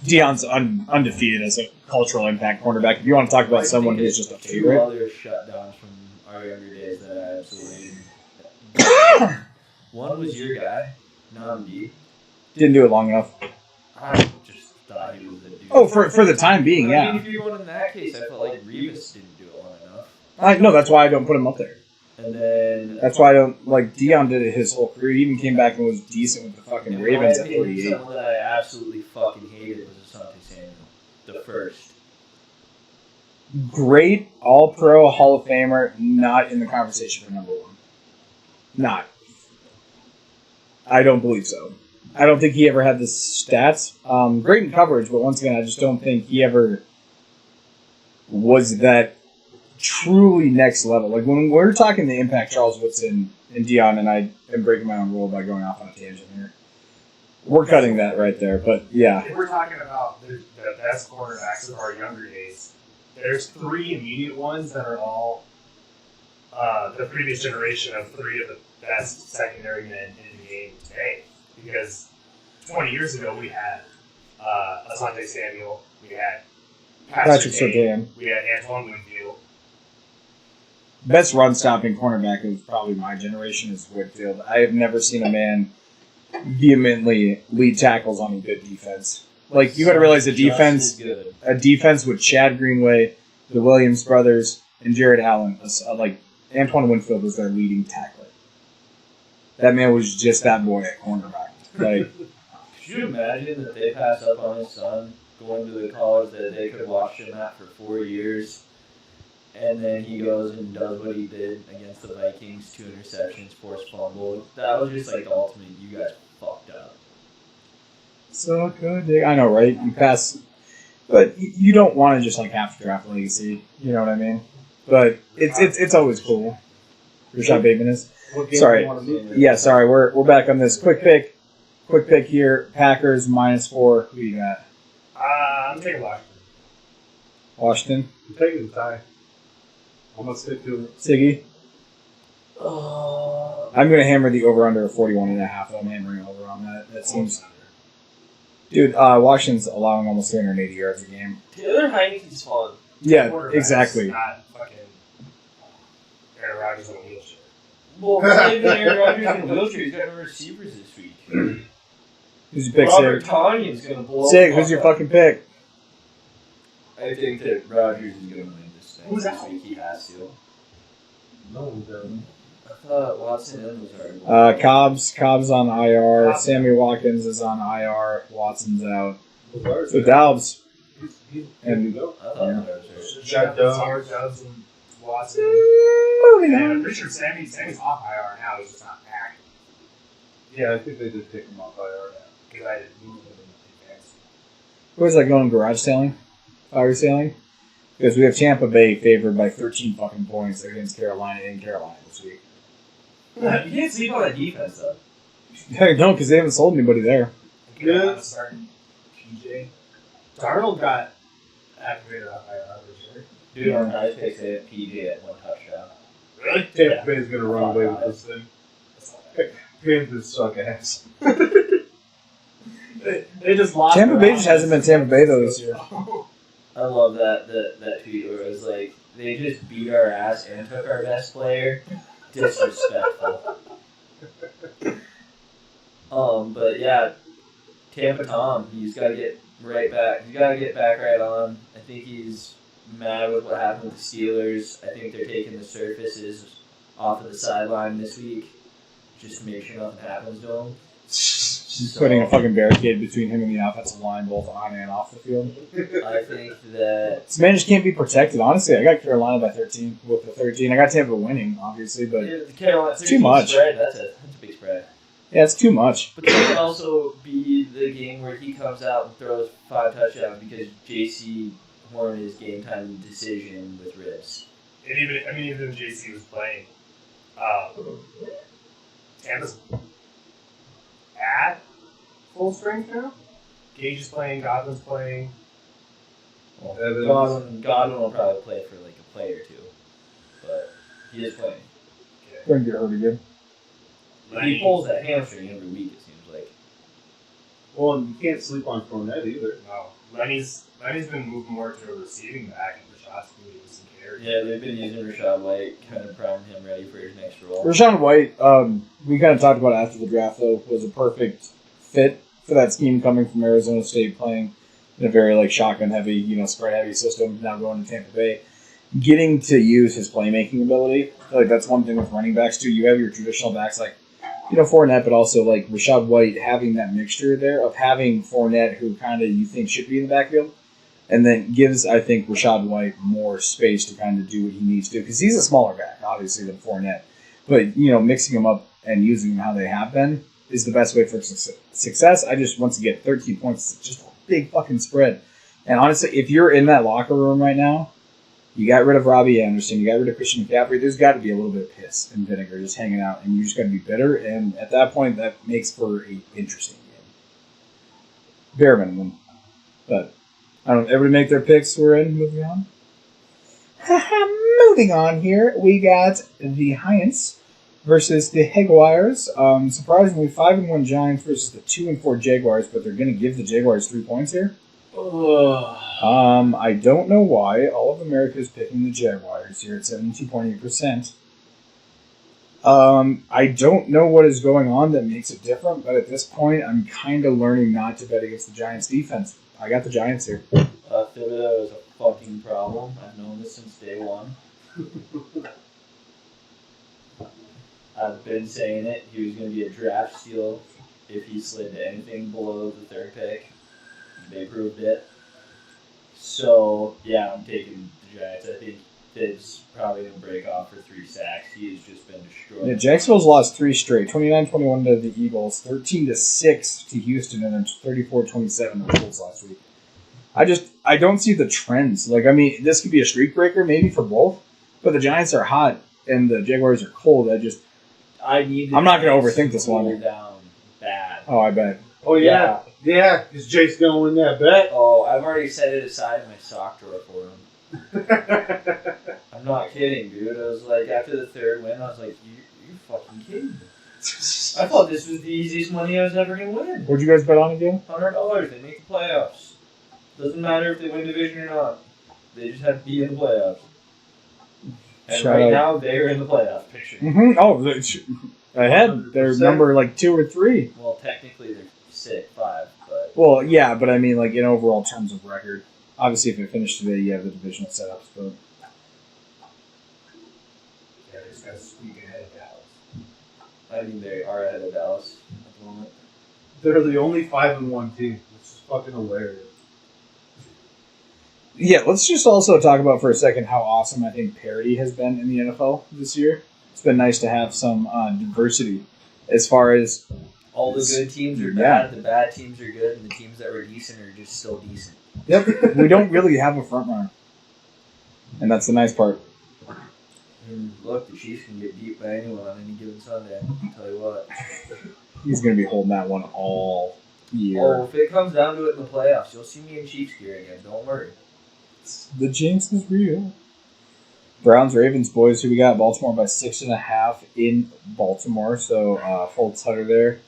Speaker 1: Deion's undefeated as a cultural impact cornerback. If you want to talk about someone who's just a
Speaker 2: Two
Speaker 1: favorite,
Speaker 2: other shutdowns from our younger days that I absolutely. One was your guy, Namdi.
Speaker 1: didn't do it long enough.
Speaker 2: I just thought he was a dude.
Speaker 1: Oh, for the time being,
Speaker 2: I mean,
Speaker 1: yeah.
Speaker 2: if you're going in that case, I felt like Revis didn't do it long enough.
Speaker 1: No, that's why I don't put him up there.
Speaker 2: And then
Speaker 1: That's why I don't like Deion did it his whole career. He even came back and was decent with the fucking
Speaker 2: in
Speaker 1: Ravens
Speaker 2: my
Speaker 1: at
Speaker 2: opinion,
Speaker 1: 38.
Speaker 2: someone that I absolutely fucking hated was Asante Samuel, the first.
Speaker 1: Great All-Pro Hall of Famer, not in the conversation for number one. Not. I don't believe so. I don't think he ever had the stats. Great in coverage, but once again, I just don't think he ever was that truly next level. Like when we're talking the impact Charles Woodson and Deion, and I am breaking my own rule by going off on a tangent here. We're cutting that right there, but yeah.
Speaker 3: If we're talking about the best cornerbacks of our younger days, there's 3 immediate ones that are all the previous generation of 3 of the best secondary men in the game today. Because 20 years ago, we had Asante Samuel, we had
Speaker 1: Patrick
Speaker 3: Surtain,
Speaker 1: Surtain.
Speaker 3: we had Antoine Winfield.
Speaker 1: Best run stopping cornerback of probably my generation is Whitfield. I have never seen a man vehemently lead tackles on a good defense. Like, you got to realize
Speaker 2: Just as good.
Speaker 1: a defense with Chad Greenway, the Williams brothers, and Jared Allen, like Antoine Winfield was their leading tackler. That man was just that boy at cornerback. Like,
Speaker 2: Could you imagine that they pass up on his son going to the college that they could watch him at for 4 years, and then he goes and does what he did against the Vikings, 2 interceptions, forced fumble. That was just like the ultimate. You guys fucked up.
Speaker 1: so good. I know, right? You pass, but you don't want to just like half draft legacy. You know what I mean? But it's always cool. Rashad Bateman is.
Speaker 4: What game
Speaker 1: Sorry.
Speaker 4: do you want to move to?
Speaker 1: Yeah, sorry. We're back on this quick pick. Quick pick here. Packers -4. Who you got?
Speaker 3: I'm taking Washington.
Speaker 1: Washington.
Speaker 4: I'm taking the tie. I'm gonna stick to it.
Speaker 1: Siggy.
Speaker 2: Oh.
Speaker 1: I'm gonna hammer the over under 41.5. I'm hammering over on that. That seems. Dude, Washington's allowing almost 380 yards a game.
Speaker 2: Taylor Heineke's fun.
Speaker 1: Yeah,
Speaker 3: Quarterback's
Speaker 1: exactly.
Speaker 3: Not fucking Aaron Rodgers in a wheelchair.
Speaker 2: Well, not even Aaron Rodgers in a wheelchair. He's got no receivers this week.
Speaker 1: Who's your pick,
Speaker 2: Robert
Speaker 1: Sig?
Speaker 2: Tanyan's going to blow
Speaker 1: Sig,
Speaker 2: the
Speaker 1: who's your
Speaker 2: fuck up.
Speaker 1: fucking pick?
Speaker 2: I think that Rodgers is going to win this thing.
Speaker 3: Who's
Speaker 2: this
Speaker 3: that?
Speaker 2: week. He has to.
Speaker 4: No one does.
Speaker 2: I thought Watson and was already.
Speaker 1: Cobb's on IR.
Speaker 3: Cobbs.
Speaker 1: Sammy Watkins is on IR. Watson's out.
Speaker 4: Lazard's
Speaker 1: So
Speaker 4: out.
Speaker 1: Dobbs.
Speaker 4: He's
Speaker 1: And-
Speaker 4: good to go.
Speaker 2: I thought
Speaker 1: Yeah.
Speaker 2: Lazard was hurt.
Speaker 3: Shut
Speaker 4: Dobbs.
Speaker 3: Dobbs and Watson.
Speaker 1: Moving
Speaker 3: And I'm
Speaker 1: on.
Speaker 3: pretty sure Sammy's off IR now. He's just not back
Speaker 4: Yeah, I think they did take him off IR.
Speaker 3: because I didn't move him in advance.
Speaker 1: Where's that going? Garage sailing? Fire sailing? Because we have Tampa Bay favored by 13 fucking points against Carolina in Carolina this week.
Speaker 2: You can't sleep on that defense, though.
Speaker 1: No, because they haven't sold anybody there.
Speaker 3: Carolina starting PJ. Darnold got activated off IR for sure.
Speaker 2: Dude, on Ice Picks, they had PJ at 1 touchdown.
Speaker 3: Really?
Speaker 4: Tampa Bay's gonna run away with this thing.
Speaker 3: That's not bad.
Speaker 4: Panthers suck ass.
Speaker 3: They just lost.
Speaker 1: Tampa
Speaker 3: their
Speaker 1: Bay just hasn't been
Speaker 3: offense.
Speaker 1: Tampa Bay though this year.
Speaker 2: I love that tweet where it was like, they just beat our ass and took our best player. Disrespectful. But yeah, Tampa Tom, he's got to get right back. He's got to get back right on. I think he's mad with what happened with the Steelers. I think they're taking the surfaces off of the sideline this week just to make sure nothing happens to him.
Speaker 1: Just putting a fucking barricade between him and the offensive line, both on and off the field.
Speaker 2: I think that
Speaker 1: This man just can't be protected. Honestly, I got Carolina by 13 with the 13. I got Tampa winning, obviously, but
Speaker 2: the Carolina
Speaker 1: It's too much.
Speaker 2: Spread, that's a big spread.
Speaker 1: yeah, it's too much.
Speaker 2: But that could also be the game where he comes out and throws 5 touchdowns because J.C. Horn is game time decision with ribs.
Speaker 3: And even when JC was playing, Tampa's at full strength now. Gage is playing, Godwin's playing.
Speaker 2: Well,
Speaker 4: Evans.
Speaker 2: Godwin will probably play for like a play or two, but he is playing.
Speaker 1: Going to get hurt again.
Speaker 2: He pulls that hamstring every week. It seems like.
Speaker 4: Well, and you can't sleep on Fournette either.
Speaker 3: No, Lenny's been moving more to a receiving back, and Rashad's been getting some carries.
Speaker 2: Yeah, they've been using Rashad White, kind of priming him ready for his next role.
Speaker 1: Rashawn White, we kind of talked about after the draft, though, was a perfect fit for that scheme coming from Arizona State, playing in a very like shotgun-heavy, spread-heavy system, now going to Tampa Bay. Getting to use his playmaking ability, I feel like that's one thing with running backs, too. You have your traditional backs like, Fournette, but also like Rashad White having that mixture there of having Fournette, who kind of you think should be in the backfield, and then gives, I think, Rashad White more space to kind of do what he needs to, because he's a smaller back, obviously, than Fournette. But, mixing him up and using him how they have been is the best way for success. I just, once again, 13 points is just a big fucking spread. And honestly, if you're in that locker room right now, you got rid of Robbie Anderson, you got rid of Christian McCaffrey, there's got to be a little bit of piss and vinegar just hanging out, and you just got to be bitter, and at that point, that makes for a interesting game. Bare minimum. But, I don't know, everybody make their picks, we're in, moving on. Moving on here, we got the Giants versus the Jaguars. Surprisingly, 5-1 Giants versus the 2-4 Jaguars, but they're going to give the Jaguars 3 points here. I don't know why. All of America is picking the Jaguars here at 72.8%.
Speaker 5: I don't know what is going on that makes it different, but at this point, I'm kind of learning not to bet against the Giants' defense. I got the Giants here.
Speaker 2: Thibodeau is a fucking problem. I've known this since day one. I've been saying it. He was going to be a draft steal if he slid to anything below the third pick. They proved it. So, yeah, I'm taking the Giants. I think Tibbs probably going to break off for 3 sacks. He has just been destroyed.
Speaker 5: Yeah, Jacksonville's lost 3 straight: 29-21 to the Eagles, 13-6 to Houston, and then 34-27 to the Colts last week. I don't see the trends. Like, I mean, this could be a streak breaker maybe for both, but the Giants are hot and the Jaguars are cold. I'm not gonna overthink this one.
Speaker 2: Cool down bad.
Speaker 5: Oh, I bet.
Speaker 4: Oh yeah, yeah. Is Jake's gonna win that bet?
Speaker 2: Oh, I've already set it aside in my sock drawer for him. I'm not kidding, dude. I was like, after the third win, I was like, you fucking kidding me. I thought this was the easiest money I was ever going to win.
Speaker 5: What'd you guys bet on again?
Speaker 2: $100. They make the playoffs. Doesn't matter if they win division or not. They just have to be in the playoffs. And
Speaker 5: Shout
Speaker 2: right
Speaker 5: out.
Speaker 2: now, they're in the playoff picture.
Speaker 5: Mm-hmm. Oh, ahead. They're
Speaker 4: 100%.
Speaker 5: number like 2 or 3.
Speaker 2: Well, technically, they're 5, but
Speaker 5: Well, yeah, but I mean, like in overall terms of record. Obviously, if it finished today, you have the divisional setups, but
Speaker 3: Yeah, they just got to squeak ahead of Dallas.
Speaker 2: I mean, they are ahead of Dallas at the moment.
Speaker 4: They're the only 5-1 team, which is fucking hilarious.
Speaker 5: yeah, let's just also talk about for a second how awesome I think parity has been in the NFL this year. It's been nice to have some diversity as far as
Speaker 2: All the good teams are
Speaker 5: Yeah.
Speaker 2: bad, the bad teams are good, and the teams that were decent are just still decent.
Speaker 5: yep, we don't really have a front runner, and that's the nice part.
Speaker 2: And look, the Chiefs can get beat by anyone on any given Sunday. I'll tell you what.
Speaker 5: He's going to be holding that one all year.
Speaker 2: Oh, if it comes down to it in the playoffs, you'll see me in Chiefs gear again. Don't worry.
Speaker 5: The jinx is real. Browns, Ravens, boys. Who we got? Baltimore by 6.5 in Baltimore. So full tutter there.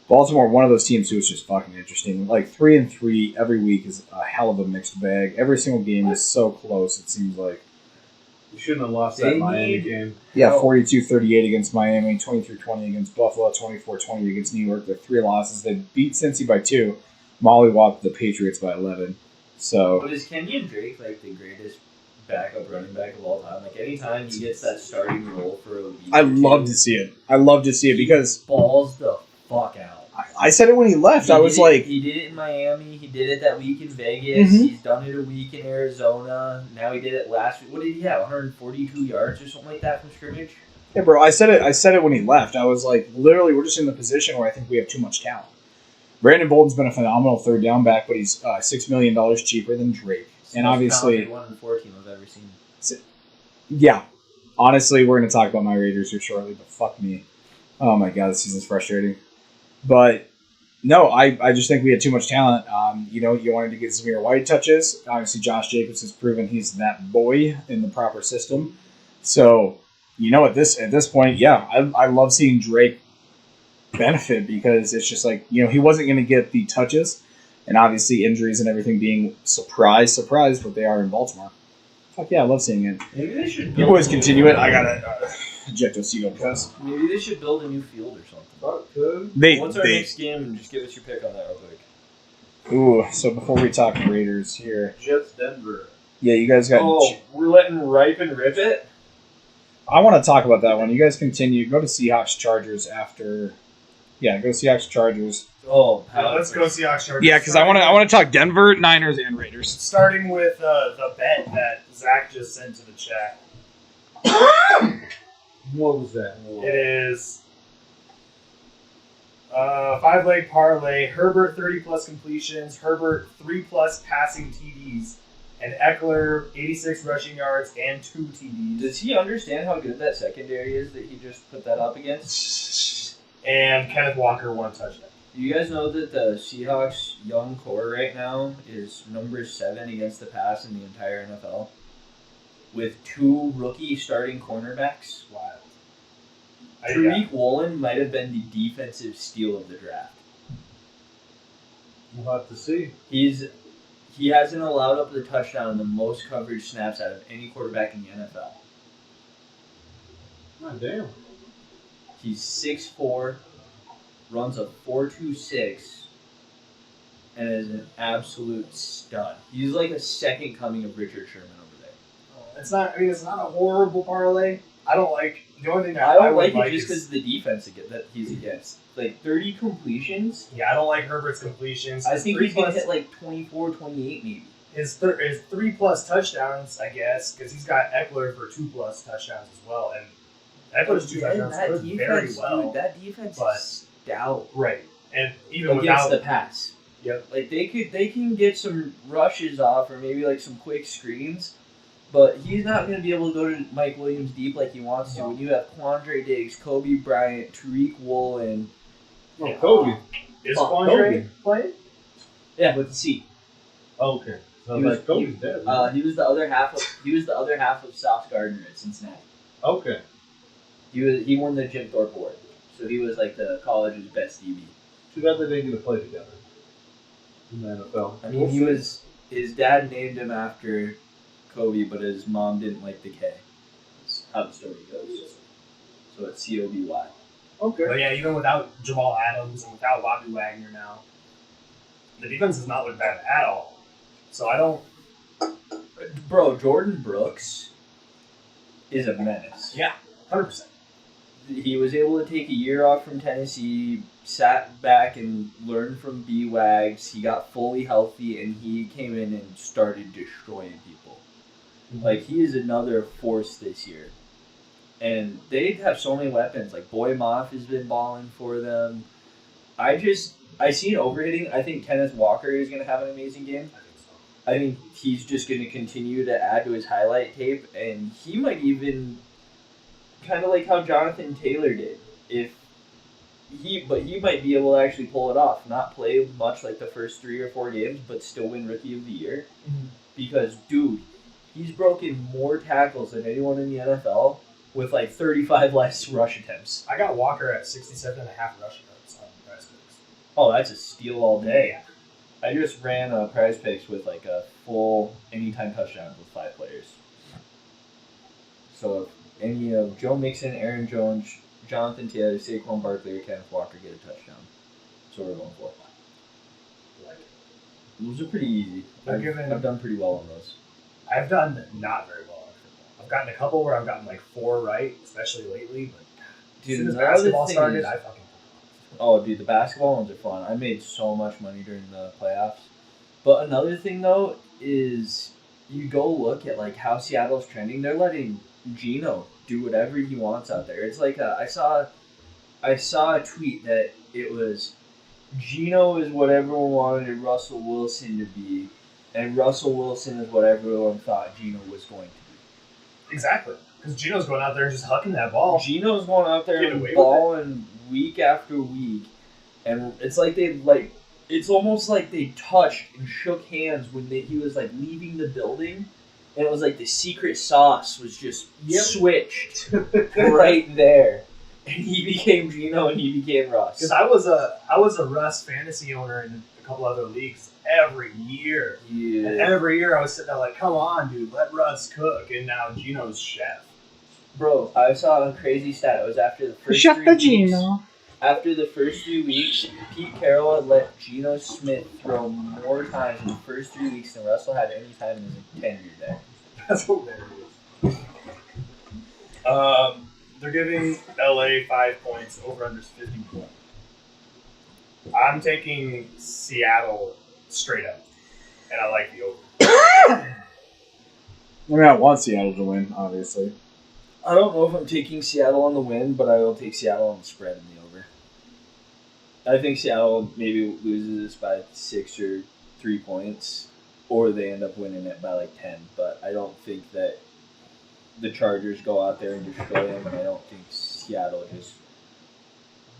Speaker 5: Baltimore, one of those teams who is just fucking interesting. Like 3-3 every week is a hell of a mixed bag. Every single game is so close. It seems like.
Speaker 4: You shouldn't have lost
Speaker 2: They
Speaker 4: that Miami
Speaker 2: need-
Speaker 4: game.
Speaker 5: Yeah,
Speaker 2: Oh.
Speaker 5: 42-38 against Miami, 23-20 against Buffalo, 24-20 against New York. They're 3 losses. They beat Cincy by 2. Mollywopped the Patriots by 11. So
Speaker 2: But is Kenyon Drake like the greatest backup running back of all time? Like anytime he gets that starting role for a week,
Speaker 5: I
Speaker 2: or
Speaker 5: love
Speaker 2: two,
Speaker 5: to see it. I love to see it because
Speaker 2: balls the fuck out.
Speaker 5: I said it when he left. I was like,
Speaker 2: he did it in Miami. He did it that week in Vegas.
Speaker 5: Mhm.
Speaker 2: He's done it a week in Arizona. Now he did it last week. What did he have? 142 yards or something like that from scrimmage.
Speaker 5: yeah, bro. I said it when he left. I was like, literally, we're just in the position where I think we have too much talent. Brandon Bolden's been a phenomenal third down back, but he's $6 million cheaper than Drake.
Speaker 2: It's
Speaker 5: And
Speaker 2: the most
Speaker 5: obviously,
Speaker 2: talented 1 in 14 I've ever seen.
Speaker 5: yeah. Honestly, we're going to talk about my Raiders here shortly, but fuck me. Oh my god, this season's frustrating. But no, I just think we had too much talent. You wanted to get Zamir White touches. Obviously, Josh Jacobs has proven he's that boy in the proper system. So, at this point, yeah, I love seeing Drake benefit because it's just like, he wasn't going to get the touches. And obviously, injuries and everything being surprise, what they are in Baltimore. Fuck yeah, I love seeing it.
Speaker 2: Maybe they should.
Speaker 5: You
Speaker 2: build
Speaker 5: boys
Speaker 2: a new-
Speaker 5: continue it. I got to eject Osigo because
Speaker 2: Maybe they should build a new field or something.
Speaker 4: Fuck, could.
Speaker 2: What's our next game? And just give us your pick on that real quick.
Speaker 5: Ooh, so before we talk Raiders here,
Speaker 4: Jets, Denver.
Speaker 5: yeah, you guys got.
Speaker 2: Oh, we're letting Ripe and rip it.
Speaker 5: I want to talk about that one. You guys continue. Go to Seahawks Chargers after. Yeah, go Seahawks Chargers.
Speaker 2: Oh,
Speaker 3: Yeah, let's go Seahawks Chargers.
Speaker 1: Yeah, because I want to talk Denver, Niners, and Raiders.
Speaker 3: Starting with the bet that Zach just sent to the chat.
Speaker 4: What was that?
Speaker 3: It is 5-leg parlay. Herbert 30+ completions. Herbert 3+ passing TDs. And Eckler 86 rushing yards and 2 TDs.
Speaker 2: Does he understand how good that secondary is that he just put that up against?
Speaker 3: And Kenneth Walker 1 touchdown.
Speaker 2: You guys know that the Seahawks young core right now is number 7 against the pass in the entire NFL, with 2 rookie starting cornerbacks.
Speaker 3: Wild.
Speaker 2: Tariq Woolen might have been the defensive steal of the draft.
Speaker 4: We'll have to see.
Speaker 2: He hasn't allowed up the touchdown in the most coverage snaps out of any quarterback in the NFL.
Speaker 4: God damn.
Speaker 2: He's 6'4", runs a 4.26, and is an absolute stud. He's like a second coming of Richard Sherman over there.
Speaker 3: It's not. I mean, it's not a horrible parlay. I don't like the only thing that
Speaker 2: I don't
Speaker 3: would
Speaker 2: like it just
Speaker 3: is-
Speaker 2: because of the defense that he's against. Like 30 completions.
Speaker 3: Yeah, I don't like Herbert's completions.
Speaker 2: I
Speaker 3: His
Speaker 2: think
Speaker 3: three
Speaker 2: he's gonna
Speaker 3: plus-
Speaker 2: hit like 24, 28 maybe.
Speaker 3: his 3+ touchdowns, I guess, because he's got Eckler for 2+ touchdowns as well, and Eckler's 2 touchdowns
Speaker 2: that
Speaker 3: are very
Speaker 2: defense,
Speaker 3: well.
Speaker 2: dude, that defense
Speaker 3: but-
Speaker 2: is stout
Speaker 3: Right, and even
Speaker 2: against
Speaker 3: without
Speaker 2: the pass.
Speaker 3: Yep.
Speaker 2: Like they can get some rushes off or maybe like some quick screens, but he's not going to be able to go to Mike Williams deep like he wants to. When you have Quandre Diggs, Kobe Bryant, Tariq Woolen,
Speaker 4: Oh, Kobe.
Speaker 3: is
Speaker 2: Oh,
Speaker 3: Quandre playing?
Speaker 2: yeah, with the C.
Speaker 4: Okay. So
Speaker 2: He was-
Speaker 4: like Kobe's dead.
Speaker 2: He was the other half of Sauce Gardner at Cincinnati.
Speaker 4: Okay.
Speaker 2: He won the Jim Thorpe Award, so he was like the college's best DB.
Speaker 4: Too bad they didn't get to play together in the NFL.
Speaker 2: I mean, his dad named him after Kobe, but his mom didn't like the K. That's how the story goes. So it's Coby.
Speaker 4: Okay.
Speaker 3: But yeah, even without Jamal Adams and without Bobby Wagner now, the defense does not look bad at all. So I don't.
Speaker 2: Bro, Jordan Brooks is a menace.
Speaker 3: Yeah, 100%.
Speaker 2: He was able to take a year off from Tennessee, sat back and learned from B-Wags. He got fully healthy, and he came in and started destroying people. Like, he is another force this year. And they have so many weapons. Like, Boy Moff has been balling for them. I seen overhitting. I think Kenneth Walker is going to have an amazing game.
Speaker 3: I think so.
Speaker 2: I think he's just going to continue to add to his highlight tape, and he might even kind of like how Jonathan Taylor did. But he might be able to actually pull it off. Not play much like the first 3 or 4 games, but still win Rookie of the Year.
Speaker 3: Mhm.
Speaker 2: Because, dude, he's broken more tackles than anyone in the NFL with like 35 less rush attempts.
Speaker 3: I got Walker at 67.5 rushing yards on Prize Picks.
Speaker 2: Oh, that's a steal all day. I just ran a Prize Picks with like a full anytime touchdown with 5 players. So if any of Joe Mixon, Aaron Jones, Jonathan Taylor, Saquon Barkley, or Kenneth Walker get a touchdown, that's what we're going for.
Speaker 3: Like,
Speaker 2: Those are pretty easy.
Speaker 3: They're
Speaker 2: I've,
Speaker 3: given-
Speaker 2: I've done pretty well on those.
Speaker 3: I've done not very well on football. I've gotten a couple where I've gotten like 4 right, especially lately. But as
Speaker 2: Dude,
Speaker 3: soon as
Speaker 2: the other
Speaker 3: basketball
Speaker 2: thing
Speaker 3: started,
Speaker 2: is-
Speaker 3: I fucking.
Speaker 2: Oh, dude, the basketball ones are fun. I made so much money during the playoffs. But another thing, though, is you go look at like how Seattle's trending. They're letting Geno do whatever he wants out there. It's like I saw a tweet that it was Geno is what everyone wanted Russell Wilson to be, and Russell Wilson is what everyone thought Geno was going to be.
Speaker 3: Exactly, because Gino's going out there and just hucking that ball.
Speaker 2: Geno's going out there
Speaker 3: Getting
Speaker 2: and
Speaker 3: away with
Speaker 2: balling week after week, and it's like it's almost like they touched and shook hands when he was like leaving the building, and it was like the secret sauce was just
Speaker 3: Yep.
Speaker 2: switched right there, and he became Geno and he became Russ.
Speaker 3: Because I was a Russ fantasy owner in a couple other leagues every year. And
Speaker 2: Yeah.
Speaker 3: every year I was sitting there like, come on, dude, let Russ cook. And now Gino's chef.
Speaker 2: Bro, I saw a crazy stat. It was after the first 3 weeks. After the first 3 weeks, Pete Carroll had let Geno Smith throw more times in the first 3 weeks than Russell had any time in his tenure there.
Speaker 3: That's hilarious. They're giving LA 5 points, over under 50. I'm taking Seattle straight up, and I like the over.
Speaker 5: I mean, I want Seattle to win, obviously.
Speaker 2: I don't know if I'm taking Seattle on the win, but I will take Seattle on the spread in the over. I think Seattle maybe loses this by 6 or 3 points, or they end up winning it by like 10. But I don't think that the Chargers go out there and destroy them, and I don't think Seattle just.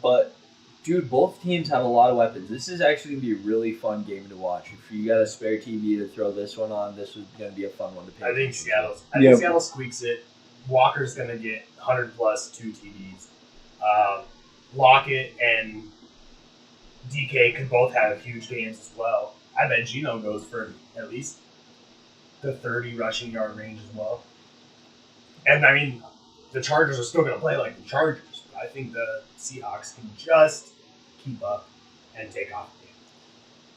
Speaker 2: But, dude, both teams have a lot of weapons. This is actually going to be a really fun game to watch. If you got a spare TV to throw this one on, this is going to be a fun one to pay
Speaker 3: I think
Speaker 2: attention to.
Speaker 5: Yeah.
Speaker 3: Seattle squeaks it. Walker's going to get 100 plus 2 TDs. Lockett and DK could both have huge games as well. I bet Geno goes for at least the 30 rushing yard range as well. And I mean, the Chargers are still going to play like the Chargers, I think the Seahawks can just keep up and take off the game.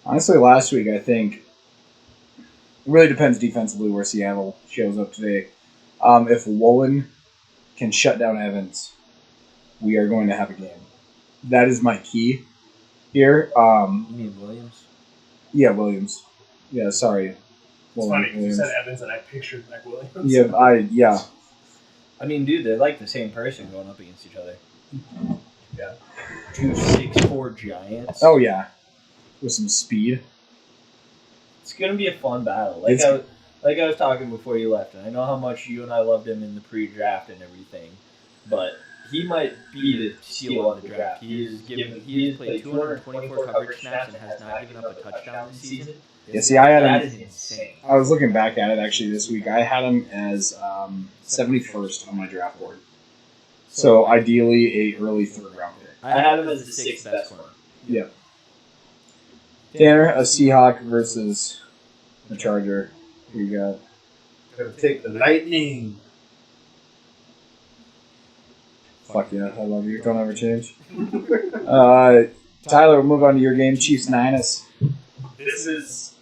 Speaker 5: Honestly, last week I think it really depends defensively where Seattle shows up today. If Woolen can shut down Evans, we are going to have a game. That is my key here.
Speaker 2: You mean Williams?
Speaker 5: Yeah, Williams. Yeah, sorry.
Speaker 3: It's
Speaker 5: Woolen,
Speaker 3: funny because you
Speaker 5: Williams.
Speaker 3: said Evans and I pictured Mike Williams.
Speaker 5: Yeah.
Speaker 2: I mean, dude, they're like the same person going up against each other.
Speaker 3: Yeah.
Speaker 2: 2 6'4" giants.
Speaker 5: Oh yeah, with some speed.
Speaker 2: It's gonna be a fun battle. Like I was talking before you left, and I know how much you and I loved him in the pre-draft and everything, but he might be the steal of the draft. He has played 224 coverage snaps and has not given up a touchdown this season.
Speaker 5: Yeah, see, I had
Speaker 2: That
Speaker 5: him.
Speaker 2: is insane.
Speaker 5: I was looking back at it actually this week. I had him as 71st on my draft board. So ideally, a early third round pick.
Speaker 2: I had him as the 6th best corner.
Speaker 5: Yeah. Tanner, a Seahawk versus a Charger. Who you got?
Speaker 4: Gotta take the Lightning.
Speaker 5: Fuck yeah, I love you. Don't ever change. Tyler, we'll move on to your game. Chiefs Niners.
Speaker 3: This is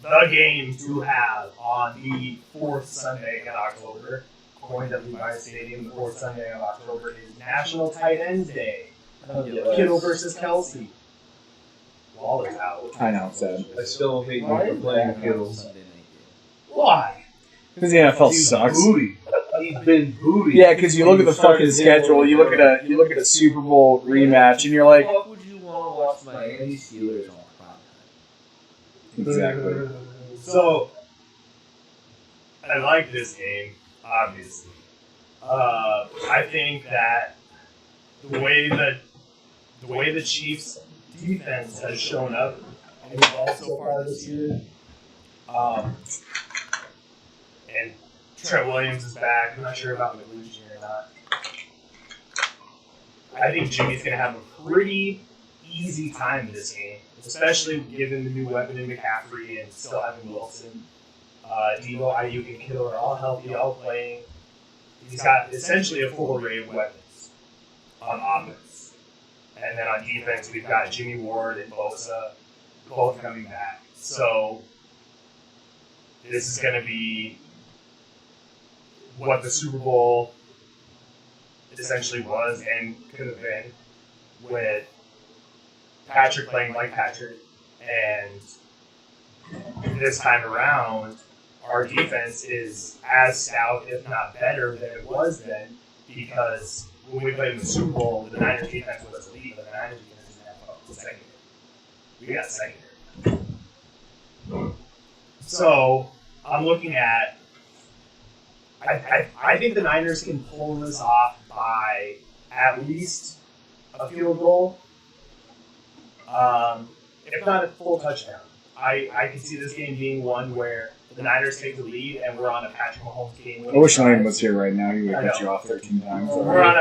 Speaker 3: the game to have on the fourth Sunday in October. According to Levi Stadium, the fourth Sunday of October is National Tight Ends Day. Kittle versus Kelsey. Waller's out.
Speaker 5: I know, sad.
Speaker 4: I still hate you for playing Kittles.
Speaker 3: Why?
Speaker 5: Because the NFL
Speaker 4: He's
Speaker 5: sucks.
Speaker 4: booty. He's been booty.
Speaker 5: Yeah, because you look at the fucking schedule. You look at a Super Bowl rematch, and you're like,
Speaker 2: What would you want to watch Miami Steelers on prime?
Speaker 5: exactly.
Speaker 3: So, I like this game, obviously. I think that the way the Chiefs' defense has shown up and so far this year, and Trent Williams is back. I'm not sure about McLuhan or not. I think Jimmy's going to have a pretty easy time in this game, especially given the new weapon in McCaffrey and still having Wilson. Debo, Ayuk, and Kittle are all healthy, all playing. He's got essentially a full array of weapons on offense. And then on defense, we've got Jimmy Ward and Bosa both coming back. So this is going to be what the Super Bowl essentially was and could have been, with Patrick playing like Patrick. And this time around, our defense is as stout, if not better, than it was then, because when we played in the Super Bowl, the Niners defense was elite, but the Niners defense didn't have secondary. We got secondary. So I'm looking at. I think the Niners can pull this off by at least a field goal, if not a full touchdown. I can see this game being one where the Niners take the lead and we're on a Patrick Mahomes game.
Speaker 5: I wish Lane was here right now. He would have cut you off 13 times.
Speaker 3: We're on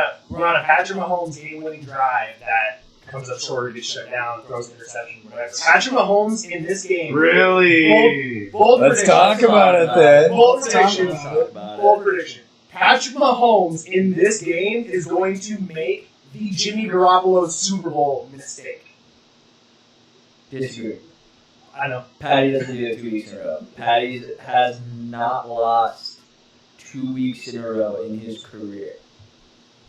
Speaker 3: a Patrick Mahomes game-winning drive that comes up short, gets shut down, throws an interception, whatever. Patrick Mahomes in this game.
Speaker 4: Really?
Speaker 3: Bold
Speaker 5: Let's
Speaker 3: predictions.
Speaker 5: talk about it then.
Speaker 3: Bold
Speaker 2: Let's
Speaker 3: predictions.
Speaker 2: talk about it.
Speaker 3: Bold prediction. Patrick Mahomes in this game is going to make the Jimmy Garoppolo Super Bowl mistake.
Speaker 2: Disagree.
Speaker 3: I know.
Speaker 2: Patty doesn't do it 2 weeks in a row. Patty has not lost 2 weeks in a row in his career.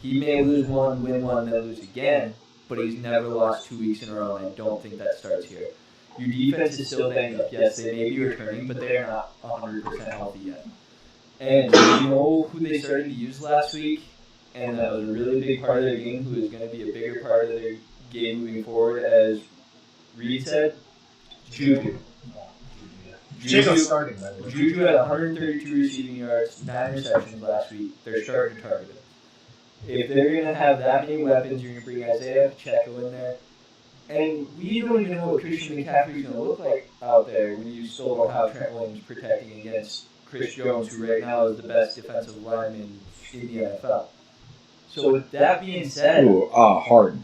Speaker 2: He may lose one, win one, then lose again, but he's never lost 2 weeks in a row, and I don't think that starts here. Your defense is still banged up. Yes, they may be returning, but they're not 100% healthy yet. And you know who they started to use last week, and that was a really big part of their game, who is going to be a bigger part of their game moving forward, as Reed said? Juju.
Speaker 3: Jacob's starting, by the way.
Speaker 2: Juju had 132 receiving yards, 9 receptions last week. They're starting to target him. If they're going to have that many weapons, you're going to bring Isaiah Pacheco in there. And we don't even know what Christian McCaffrey's going to look like out there when you still don't have Trent Williams protecting against Chris Jones, who right now is the best defensive lineman in the NFL. So with that being said,
Speaker 5: Ooh, hard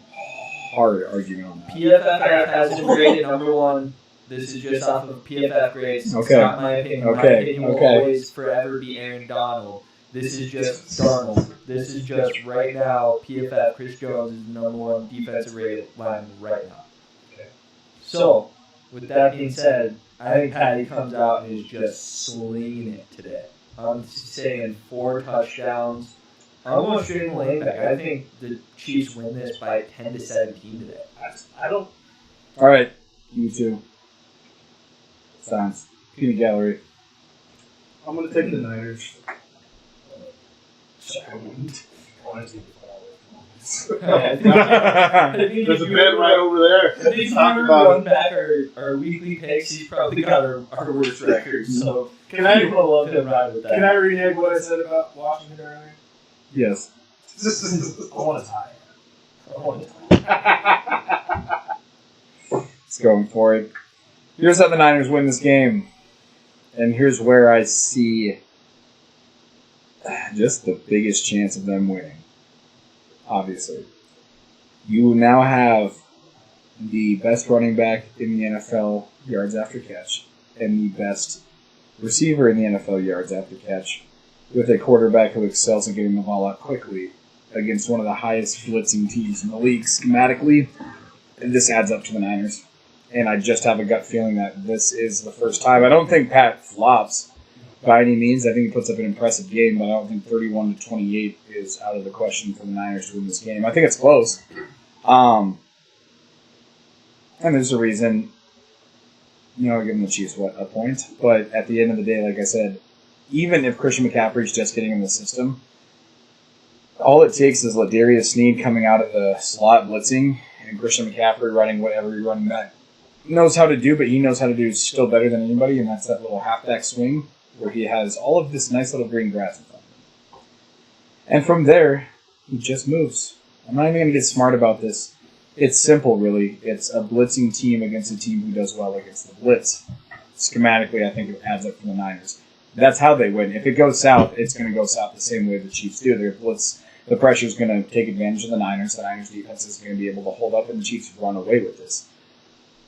Speaker 5: argument on that.
Speaker 2: PFF has him rated number 1. This is just off of PFF grades.
Speaker 5: Okay.
Speaker 2: It's not my opinion. My
Speaker 5: Okay.
Speaker 2: opinion will
Speaker 5: Okay.
Speaker 2: always forever be Aaron Donald. This is just Darnold. This is just right now. PFF Chris Jones is the number one defensive rated lineman right now.
Speaker 3: Okay.
Speaker 2: So, with that being said, I think Patty comes out and is just slinging it today. I'm saying 4 touchdowns. I'm going straight in the lane back. I think the Chiefs win this by 10-17 today.
Speaker 3: I don't.
Speaker 5: All right, you two. Sounds. Peanut gallery.
Speaker 4: I'm gonna take the Niners.
Speaker 3: I wouldn't want to.
Speaker 2: I think
Speaker 4: There's a bed right over there.
Speaker 2: I think if you were run back our weekly picks, he's probably got our worst record. So
Speaker 3: Can I
Speaker 2: people love to ride with that.
Speaker 3: can I renege what I said about Washington earlier?
Speaker 5: Yes.
Speaker 3: I want to tie. I want to tie.
Speaker 5: It's going for it. Here's how the Niners win this game. And here's where I see just the biggest chance of them winning. Obviously. You now have the best running back in the NFL yards after catch and the best receiver in the NFL yards after catch with a quarterback who excels at getting the ball out quickly against one of the highest blitzing teams in the league schematically. This adds up to the Niners. And I just have a gut feeling that this is the first time. I don't think Pat flops by any means. I think he puts up an impressive game, but I don't think 31-28 is out of the question for the Niners to win this game. I think it's close. And there's a reason, I give them the Chiefs, a point? But at the end of the day, like I said, even if Christian McCaffrey's just getting in the system, all it takes is Ladarius Sneed coming out of the slot blitzing and Christian McCaffrey running whatever he running back knows how to do, but he knows how to do still better than anybody, and that's that little halfback swing where he has all of this nice little green grass in front of him. And from there, he just moves. I'm not even going to get smart about this. It's simple, really. It's a blitzing team against a team who does well against the blitz. Schematically, I think it adds up for the Niners. That's how they win. If it goes south, it's going to go south the same way the Chiefs do. Their blitz, the pressure is going to take advantage of the Niners. The Niners' defense is going to be able to hold up, and the Chiefs run away with this.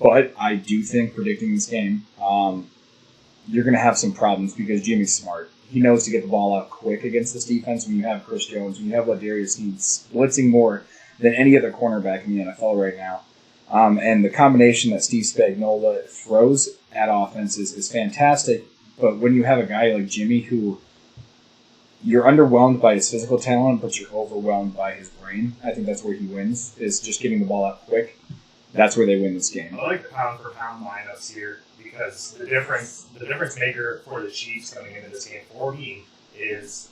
Speaker 5: But I do think, predicting this game, you're going to have some problems because Jimmy's smart. He knows to get the ball out quick against this defense when you have Chris Jones, when you have Ladarius Sneed blitzing more than any other cornerback in the NFL right now. And the combination that Steve Spagnuolo throws at offenses is fantastic. But when you have a guy like Jimmy who you're underwhelmed by his physical talent, but you're overwhelmed by his brain, I think that's where he wins, is just getting the ball out quick. That's where they win this game.
Speaker 3: I like the pound for pound lineups here because the difference maker for the Chiefs coming into this game for me is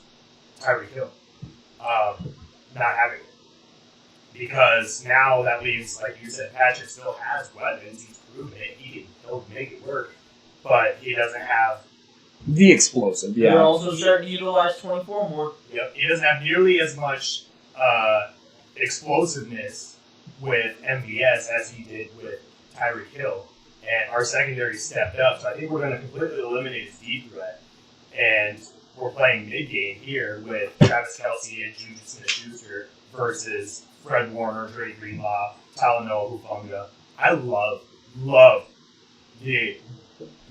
Speaker 3: Tyreek Hill not having it. Because now that leaves, like you said, Patrick still has weapons. He's proven it. He'll make it work, but he doesn't have
Speaker 5: the explosive.
Speaker 2: They're
Speaker 5: Yeah.
Speaker 2: also starting to utilize 24 more.
Speaker 3: Yep, he doesn't have nearly as much explosiveness with MVS as he did with Tyreek Hill. And our secondary stepped up, so I think we're going to completely eliminate his deep threat. And we're playing mid-game here with Travis Kelce and Juju Smith-Schuster versus Fred Warner, Dre Greenlaw, Talanoa Hufanga. I love the...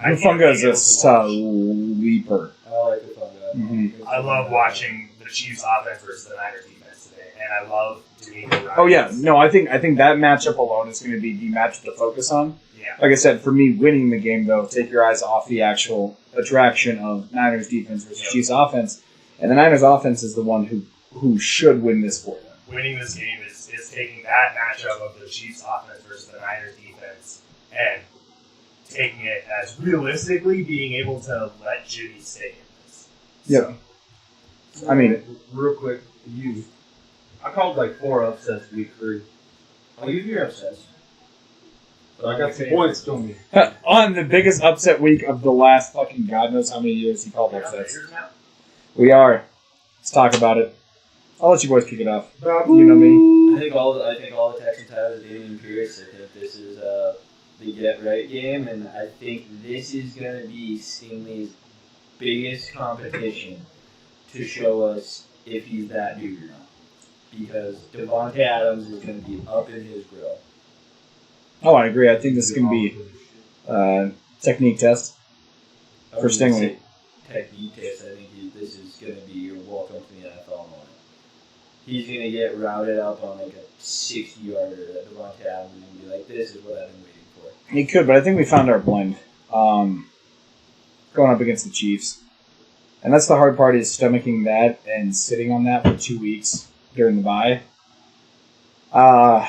Speaker 5: Hufanga is a sleeper.
Speaker 2: I like the fun guy.
Speaker 5: Mm-hmm.
Speaker 3: I love watching the Chiefs offense versus the Niners defense today, and I love D'Amico Ryan.
Speaker 5: Oh yeah, no, I think that matchup alone is going to be the match to focus on.
Speaker 3: Yeah.
Speaker 5: Like I said, for me, winning the game though, take your eyes off the actual attraction of Niners defense versus Chiefs offense, and the Niners offense is the one who should win this for them.
Speaker 3: Winning this game is taking that matchup of the Chiefs offense versus the Niners defense and taking it as realistically being able to let Jimmy stay in this.
Speaker 5: Yep. I mean,
Speaker 4: real quick, I called like 4 upsets week 3.
Speaker 2: I'll give you your upsets.
Speaker 4: So I got some points to me.
Speaker 5: on the biggest upset week of the last fucking God knows how many years, he called upsets. We are. Let's talk about it. I'll let you boys kick it off. You know me.
Speaker 2: I think all the Texans have is Damian Pierce. I think this is the get right game, and I think this is going to be Stingley's biggest competition to show us if he's that dude or not. Because Devontae Adams is going to be up in his grill.
Speaker 5: Oh, I agree. I think this is going to be technique test for Stingley.
Speaker 2: Technique test. I think this is going to be your he's gonna get routed up on like a 60-yarder that Devontae Adams is gonna be like, this is what I've been waiting for.
Speaker 5: He could, but I think we found our blend. Going up against the Chiefs. And that's the hard part is stomaching that and sitting on that for 2 weeks during the bye. I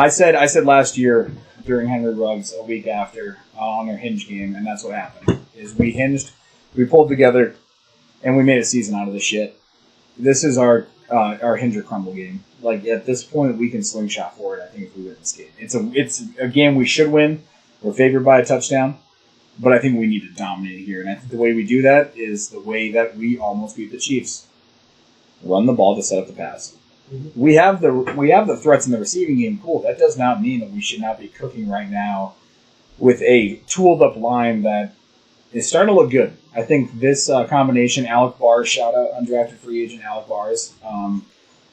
Speaker 5: said last year during Henry Ruggs a week after on their hinge game, and that's what happened. Is we hinged, we pulled together, and we made a season out of this shit. This is our hinge or crumble game. Like at this point, we can slingshot forward. I think if we win this game, it's a game we should win. We're favored by a touchdown, but I think we need to dominate here. And I think the way we do that is the way that we almost beat the Chiefs: run the ball to set up the pass. Mm-hmm. We have the threats in the receiving game. Cool. That does not mean that we should not be cooking right now with a tooled up line that is starting to look good. I think this combination, Alec Bars, shout out undrafted free agent Alec Bars.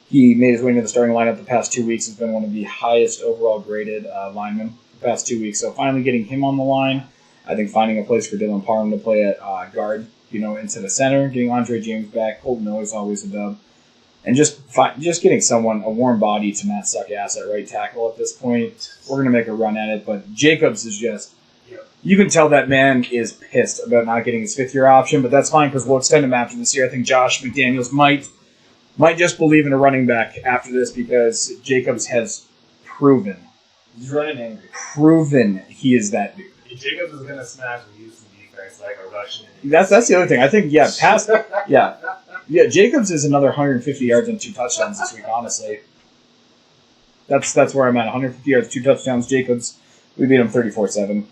Speaker 5: He made his way into the starting lineup the past 2 weeks. Has been one of the highest overall graded linemen the past 2 weeks. So finally getting him on the line. I think finding a place for Dylan Parham to play at guard, instead of center, getting Andre James back. Colton Miller is always a dub. And just getting someone, a warm body to not suck ass at right tackle at this point. We're going to make a run at it. But Jacobs is just, you can tell that man is pissed about not getting his fifth-year option, but that's fine because we'll extend him after this year. I think Josh McDaniels might just believe in a running back after this because Jacobs has proven.
Speaker 2: He's running angry.
Speaker 5: Proven he is that dude.
Speaker 3: Jacobs is going to smash the Houston defense like a Russian.
Speaker 5: That's the other thing. I think, Yeah, Jacobs is another 150 yards and 2 touchdowns this week, honestly. That's where I'm at. 150 yards, 2 touchdowns. Jacobs, we beat him 34-7.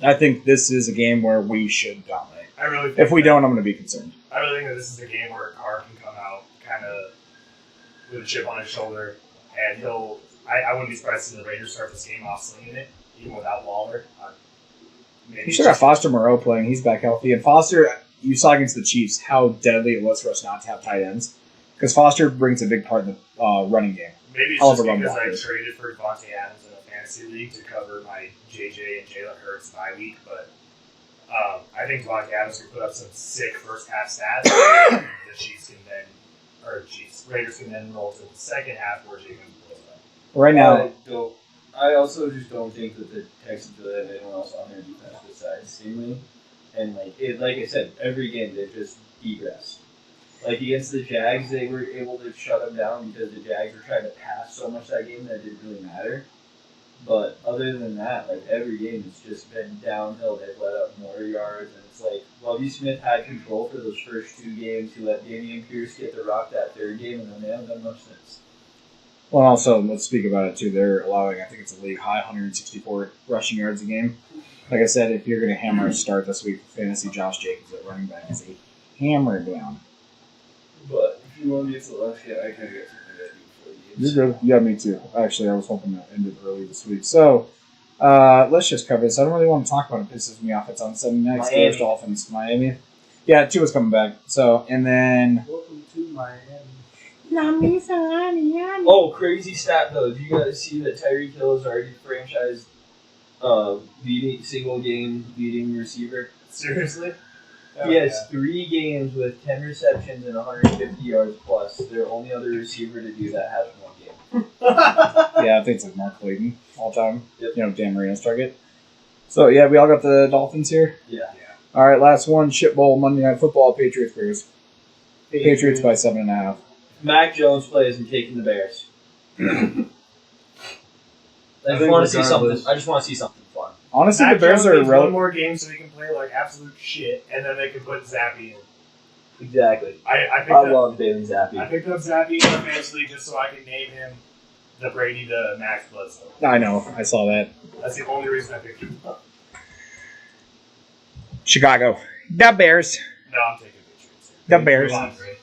Speaker 5: I think this is a game where we should dominate.
Speaker 3: I really think
Speaker 5: if we don't, I'm going to be concerned.
Speaker 3: I really think that this is a game where Carr can come out kind of with a chip on his shoulder, and I wouldn't be surprised to see the Raiders start this game off slinging it, even without Waller.
Speaker 5: You should have Foster Moreau playing. He's back healthy. And Foster, you saw against the Chiefs how deadly it was for us not to have tight ends. Because Foster brings a big part in the running game.
Speaker 3: Maybe it's just because I traded for Devontae Adams in a fantasy league to cover my JJ and Jalen Hurts bye week, but I think Devontae Adams could put up some sick first half stats. Raiders can then roll to the second half where Jacobs blows up.
Speaker 5: Right now,
Speaker 2: I also just don't think that the Texans really have anyone else on their defense besides Stingley. And like I said, every game they've just degressed. Like against the Jags, they were able to shut them down because the Jags were trying to pass so much that game that it didn't really matter. But other than that, every game it's just been downhill. They've let up more yards, and it's like Lovie Smith had control for those first 2 games. He let Damian Pierce get the rock that 3rd game, and then they haven't done much since.
Speaker 5: Well, also, let's speak about it, too. They're allowing, I think it's a league high, 164 rushing yards a game. Like I said, if you're going to hammer a start this week for fantasy, Josh Jacobs at running back is a hammer down.
Speaker 2: But if you want to get to the left, I kind of got something to do before the games.
Speaker 5: You're good. Yeah, me too. Actually, I was hoping that ended early this week. So, let's just cover this. I don't really want to talk about it. It pisses me off. It's on Sunday night. Steelers, Dolphins, Miami. Yeah, Tua's coming back. So, and then...
Speaker 4: Welcome to Miami.
Speaker 2: Oh, crazy stat though. Do you guys see that Tyreek Hill is already franchised single game leading receiver?
Speaker 3: Seriously?
Speaker 2: He has 3 games with 10 receptions and 150 yards plus. They're only other receiver to do that has 1 game.
Speaker 5: Yeah, I think it's Mark Clayton all time.
Speaker 2: Yep.
Speaker 5: Dan Marino's target. So, yeah, we all got the Dolphins here.
Speaker 2: Yeah.
Speaker 5: All right, last one. Shit Bowl, Monday Night Football, Patriots, Bears. Patriots by 7.5.
Speaker 2: Mac Jones plays and taking the Bears. I just want to see something fun.
Speaker 5: Honestly,
Speaker 3: Mac
Speaker 5: the Bears
Speaker 3: Jones needs
Speaker 5: are
Speaker 3: one more game so he can play like absolute shit, and then they can put Zappy in.
Speaker 2: Exactly.
Speaker 3: I
Speaker 2: love Bailey Zappi.
Speaker 3: I picked up Zappy in the fantasy league just so I could name him the Brady to Max Bledsoe.
Speaker 5: I know. I saw that.
Speaker 3: That's the only reason I picked him up.
Speaker 1: Chicago. The Bears.
Speaker 3: No, I'm taking Patriots.
Speaker 1: The Bears.
Speaker 3: Move on, Ray.